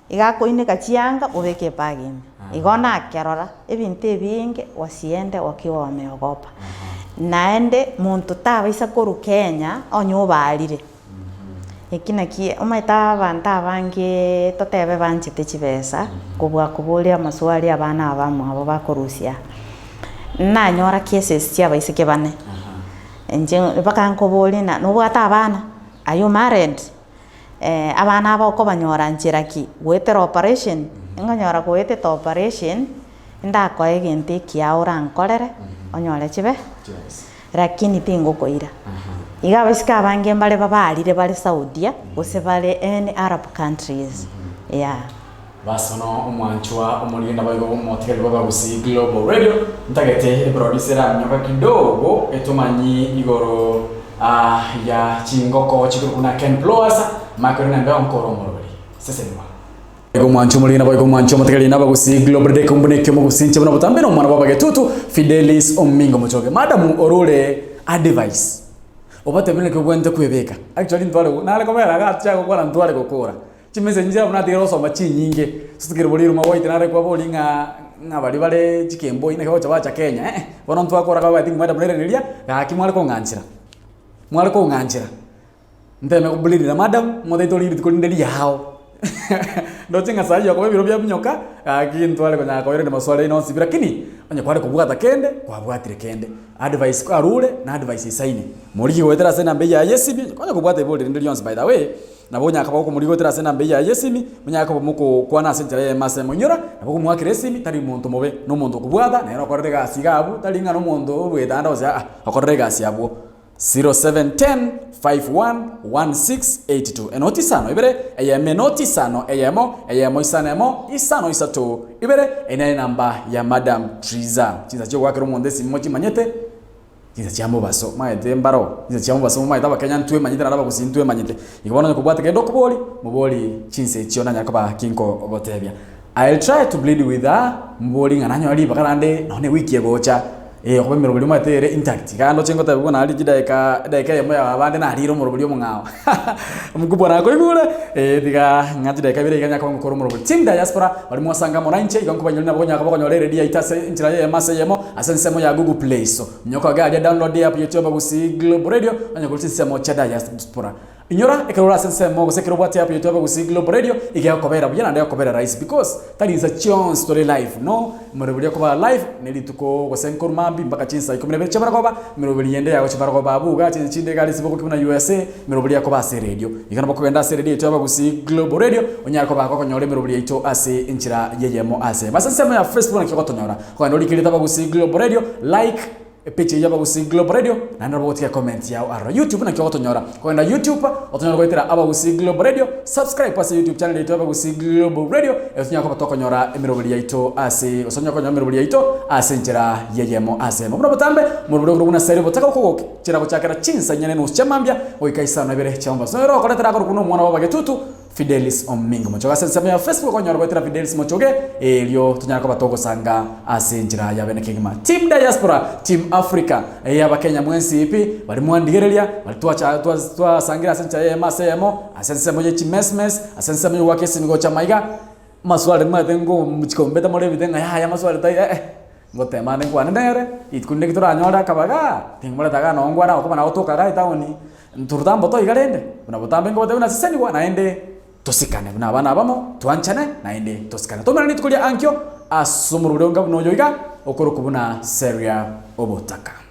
igakoine kachianga ubeke pagime igona akerora ebintu ebinge wasiende wakiwa wameogopa naende muntu tabaisa koru Kenya onyobarire ekina ki omaita abantu abange totebe banchite chibesa kubwa kubulia maswali abana abamwe abo bakorusia nanyora cases chiabaise kebane enje bakankoboli na nobwata abana ayo married abana abo ko banyora nchiraki wetera operation nganyora ko weteta operation ndako egente kiaura nkorere onyore chibe lakini tingo koira iga basika abange mbale babalire bali Saudia gose bale any Arab countries basono omwanchwa omulenda bayigo motel baba gusi Global Radio ntagete producer nyoka kidogo etumanyi igoro ya chingoko chikuru kuna Ken Plus makorina mbao nkoro morori sesenwa ego mwancho mulina bayigo mwancho motel naba gusi Global Radio kumbune kemo gusinche bana botambe no mwana baba getutu Fidelis Omingo Muchoge madam orule advice obate bene ko gwente kwebeka actually ntwale nale komera gacha ko kwana ntwale kokora chimeze njira bunatira osoma chinyinge sutukire boliro mawaite nare kwa bolinga ngabali bale chikembo ine ko chabacha Kenya bono ntwakora ka bathi madam nereria gakimwale ko nganchira mwale ko nganchira ndeme kubulira madam modaito liri tukolinderia hao ndo chenga sayo kwa biro bya bunyoka akintwale ko nyaka were maswala ino sibira kini onye kwale kubwata kende kwa bwatire kende advice kwa rule na advice isaini muri wetera sena mbe ya yesibi konye kubwata ibole ndilionse by the way nabonya akaba ko muri wetera sena mbe ya yesimi munyaka bomuko kwana sentera ya mase munyora naboko mwakire simi tari muntu mobe no muntu kubwata na akorere gasigabu tari ngano muntu rwetanda oza akorere gasiabo 0710511682 enotisano ibere eyeme notisano eyemo isano isatu ibere ene namba ya Madam Triza chiza cyo gwakero mondesi mochi manyete chiza cyamo baso maete mbaro chiza cyamo baso maeta bakanya ntwe manyete naraba kusintwe manyete ikibona kubwata kendo kuboli muboli chinse chiona nyakaba kinko obotebya I'll try to bleed with her mboli ngananyo ali bakarande none wiki egocha kuba mirobuli mwatere intact kando chengo tabona ali daika yemo ya abande na riro morobuli omungao mukubona nako igule diga ngati daika bire iganya ko ngokoro morobuli team diaspora bali mwasanga mo ranche igankubanyoli nabo nyaka bakonyole ready itase intira ye mase yemo asensemo ya Google Play so nyoka gaja download app YouTube gusi Global Radio anyakoti semo cha diaspora inyora ekarora sensemo gusekero bwati app YouTube gusi Global Radio igakobera bujana ndayo kobera rise because that is a chance story life no morobuli ko ba live neli tuko gusenkor mambi mpaka chinsa ikomere chabara koba mirobuli yende yawe chabara koba abuga chinde gali siboko kibuna USA mirobuli yako ba se radio igana bako genda se radio YouTube gusi Global Radio onyako ba ko nyore mirobuli yito ase inchira yeyemo ase basa sema ya Facebook nakiko tonyora ko ndoli kilita ba gusi Global Radio like page yaba gusi Global Radio na ndabo tia comment yao ara YouTube na kyo tonyora ko na YouTube otonyora ko itira aba gusi Global Radio subscribe pa YouTube channel yetu aba gusi Global Radio esonya ko batoko nyora emirobuli yaito ase osonya ko nyora emirobuli yaito ase nchira yeyemo ase mubona batambe muruburo kuna seri botaka ko kira ko chakara chinsa nyane no chamambia oikaisa na bere chamba so ro ko letera ko kuno mwana waba getutu Fidelis Omingo Muchoge sense ya Facebook ko nyora betera Fidelis Muchoge elio tunyaka batoko sanga ase njira ya bene kingima team diaspora team Africa ya bakenya mwensi ipi bali mwandigerelia bali twa sangira sense ya masemo asense moje chimesmes asense moje wakesi ngo cha maiga maswali matengo mchikombeta mole bitenga ya maswali tai ngote mane kwa ndere itkunde kitura nyora kabaga tingmole taga no ngwana ko bana otoka ga taoni nturtambo to igarende kuna botambe ngo tebuna siseni kwa naende tosikane na bana bamo twanchane naende tosikane to mara nitukulia ankyo asumuru donga nojoiga okoro kubuna seria obotaka